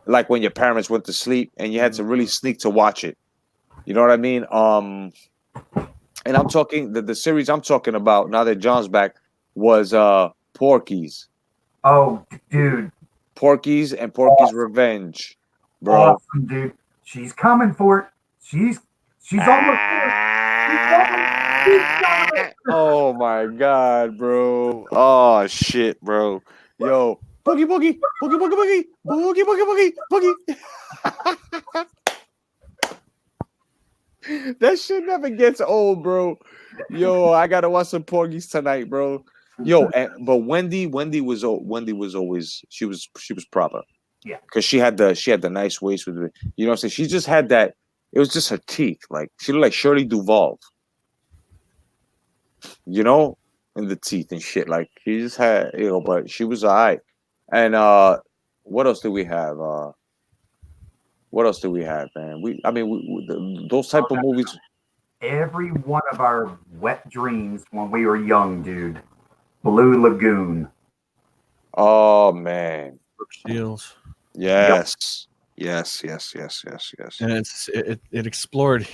like when your parents went to sleep, and you had to really sneak to watch it. You know what I mean? And I'm talking the series I'm talking about now that John's back was Porky's. Oh, dude. Porky's and Porky's Revenge, bro. Awesome, dude. She's coming for it. She's almost there. Oh my god, bro. Oh shit, bro. Yo, boogie boogie, boogie boogie boogie, boogie boogie boogie boogie. That shit never gets old, bro. Yo, I gotta watch some Porgies tonight, bro. Yo, but Wendy was always she was proper. Yeah, because she had the nice waist with it. You know what I'm saying? She just had that. It was just her teeth, like she looked like Shirley Duvall. You know, in the teeth and shit. Like she just had, but she was alright. And what else do we have? What else do we have, man? Those type of movies. Every one of our wet dreams when we were young, dude. Blue Lagoon. Oh man, Brooke Shields. Yes. Yes. And it explored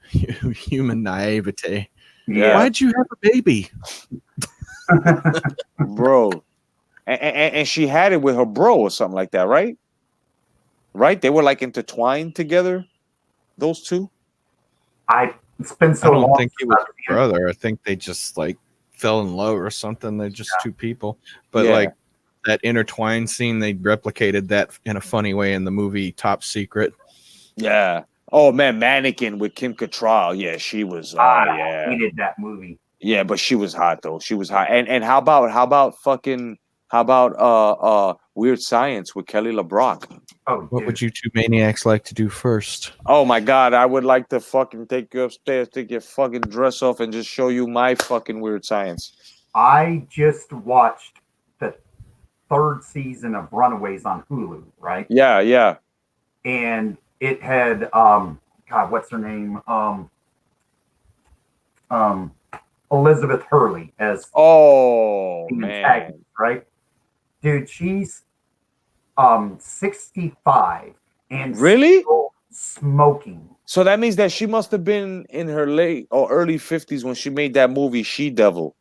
human naivete. Yeah. Why'd you have a baby, bro? And she had it with her bro or something like that, right? Right? They were like intertwined together. Those two. It's been so long. I don't think he was a brother. I think they just like fell in love or something. They're just two people. But like that intertwined scene, they replicated that in a funny way in the movie Top Secret. Yeah. Oh man, Mannequin with Kim Cattrall. Yeah, she was. I hated that movie. Yeah, but she was hot though. She was hot. And how about Weird Science with Kelly LeBrock? Oh, what would you two maniacs like to do first? Oh my god, I would like to fucking take you upstairs, take your fucking dress off, and just show you my fucking Weird Science. I just watched the 3rd season of Runaways on Hulu, right? Yeah. And it had God, what's her name? Elizabeth Hurley as man, right? Dude, she's 65 and really still smoking. So that means that she must have been in her late or early 50s when she made that movie She Devil.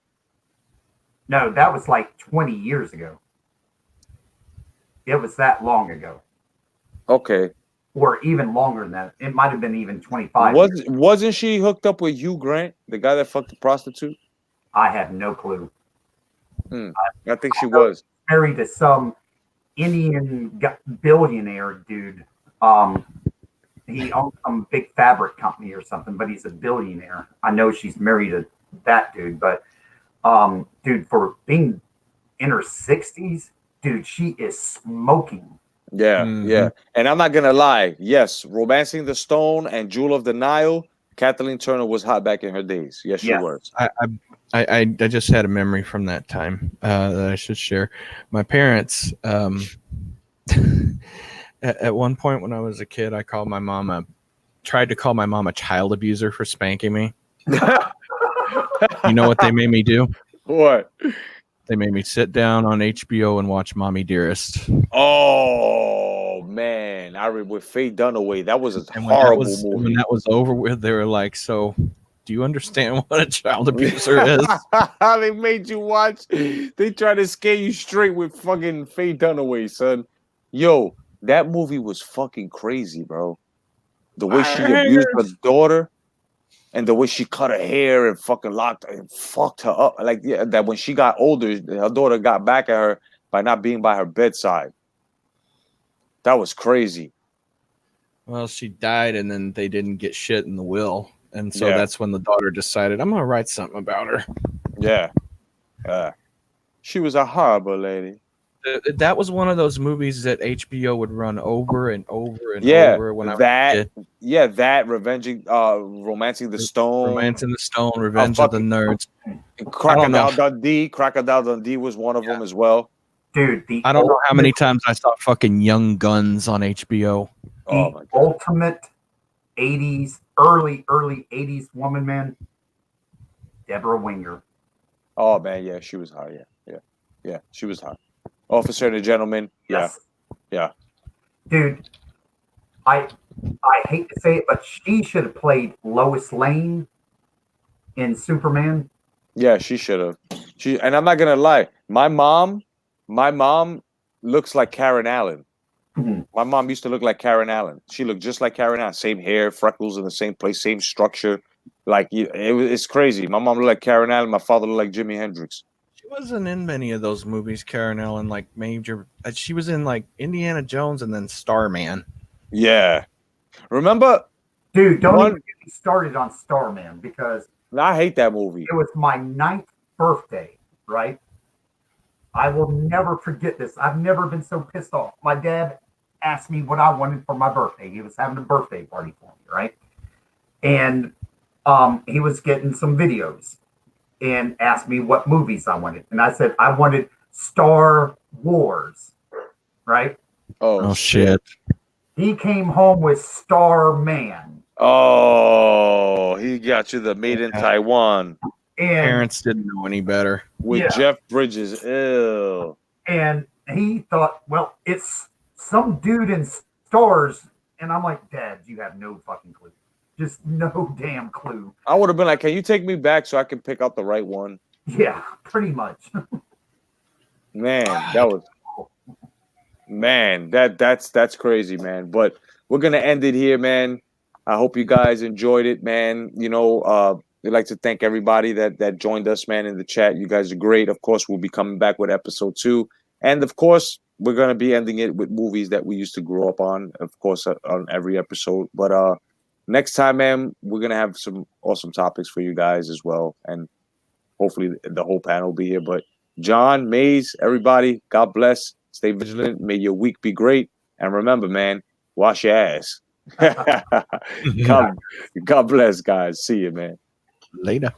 No, that was like 20 years ago. It was that long ago. Okay. Or even longer than that. It might have been even 25 years. Wasn't she hooked up with Hugh Grant, the guy that fucked the prostitute? I have no clue. I think she was. Married to some Indian billionaire dude. He owns some big fabric company or something, but he's a billionaire. I know she's married to that dude, but dude, for being in her 60s, dude, she is smoking. Yeah. And I'm not gonna lie. Yes, Romancing the Stone and Jewel of the Nile, Kathleen Turner was hot back in her days. Yes, she was. I just had a memory from that time that I should share. My parents, at one point when I was a kid, I tried to call my mom a child abuser for spanking me. You know what they made me do? What? They made me sit down on HBO and watch Mommy Dearest. Oh man, I remember with Faye Dunaway. That was a horrible movie. When that was over with, they were like, "So, do you understand what a child abuser is?" They made you watch. They tried to scare you straight with fucking Faye Dunaway, son. Yo, that movie was fucking crazy, bro. The way she abused her daughter. And the way she cut her hair and fucking locked her and fucked her up. Like, yeah, that when she got older, her daughter got back at her by not being by her bedside. That was crazy. Well, she died, and then they didn't get shit in the will, and so Yeah. that's when the daughter decided, I'm gonna write something about her. Yeah. She was a horrible lady. That was one of those movies that HBO would run over and over and Yeah, over when I was a that. kid. Yeah, that romancing the stone. Romancing the Stone, A Revenge of the fucking Nerds. Crocodile Dundee. Crocodile Dundee was one of them as well. Dude, I don't know how many times I saw fucking Young Guns on HBO. Oh my god. ultimate 80s, early 80s woman, man. Deborah Winger. Oh man, yeah, she was hot. Yeah, she was hot. Officer and a Gentleman. Yes. Yeah. Dude, I hate to say it, but she should have played Lois Lane in Superman. Yeah, she should have. And I'm not gonna lie, my mom looks like Karen Allen. Mhm. My mom used to look like Karen Allen. She looked just like Karen Allen. Same hair, freckles in the same place, same structure. It's crazy. My mom looked like Karen Allen. My father looked like Jimi Hendrix. She wasn't in many of those movies, Karen Ellen, like major. She was in like Indiana Jones and then Starman. Yeah. Remember? Dude, don't even get me started on Starman because I hate that movie. it was my 9th birthday, right? I will never forget this. I've never been so pissed off. My dad asked me what I wanted for my birthday. He was having a birthday party for me, right? And he was getting some videos and asked me what movies I wanted. And I said, I wanted Star Wars, right? Oh shit. He came home with Starman. Oh, he got you the Made in Taiwan. And parents didn't know any better. With Jeff Bridges. Ew. And he thought, well, it's some dude in stars. And I'm like, Dad, you have no fucking clue. Just no damn clue. I would have been like, can you take me back so I can pick out the right one? Yeah, pretty much. Man, that's crazy, man. But we're gonna end it here, man. I hope you guys enjoyed it, man. We'd like to thank everybody that joined us, man, in the chat. You guys are great. Of course, we'll be coming back with episode 2. And of course, we're gonna be ending it with movies that we used to grow up on, of course, on every episode. But next time, man, we're gonna have some awesome topics for you guys as well. And hopefully the whole panel will be here. But John, Maze, everybody, God bless. Stay vigilant. May your week be great. And remember, man, wash your ass. God bless, guys. See you, man. Later.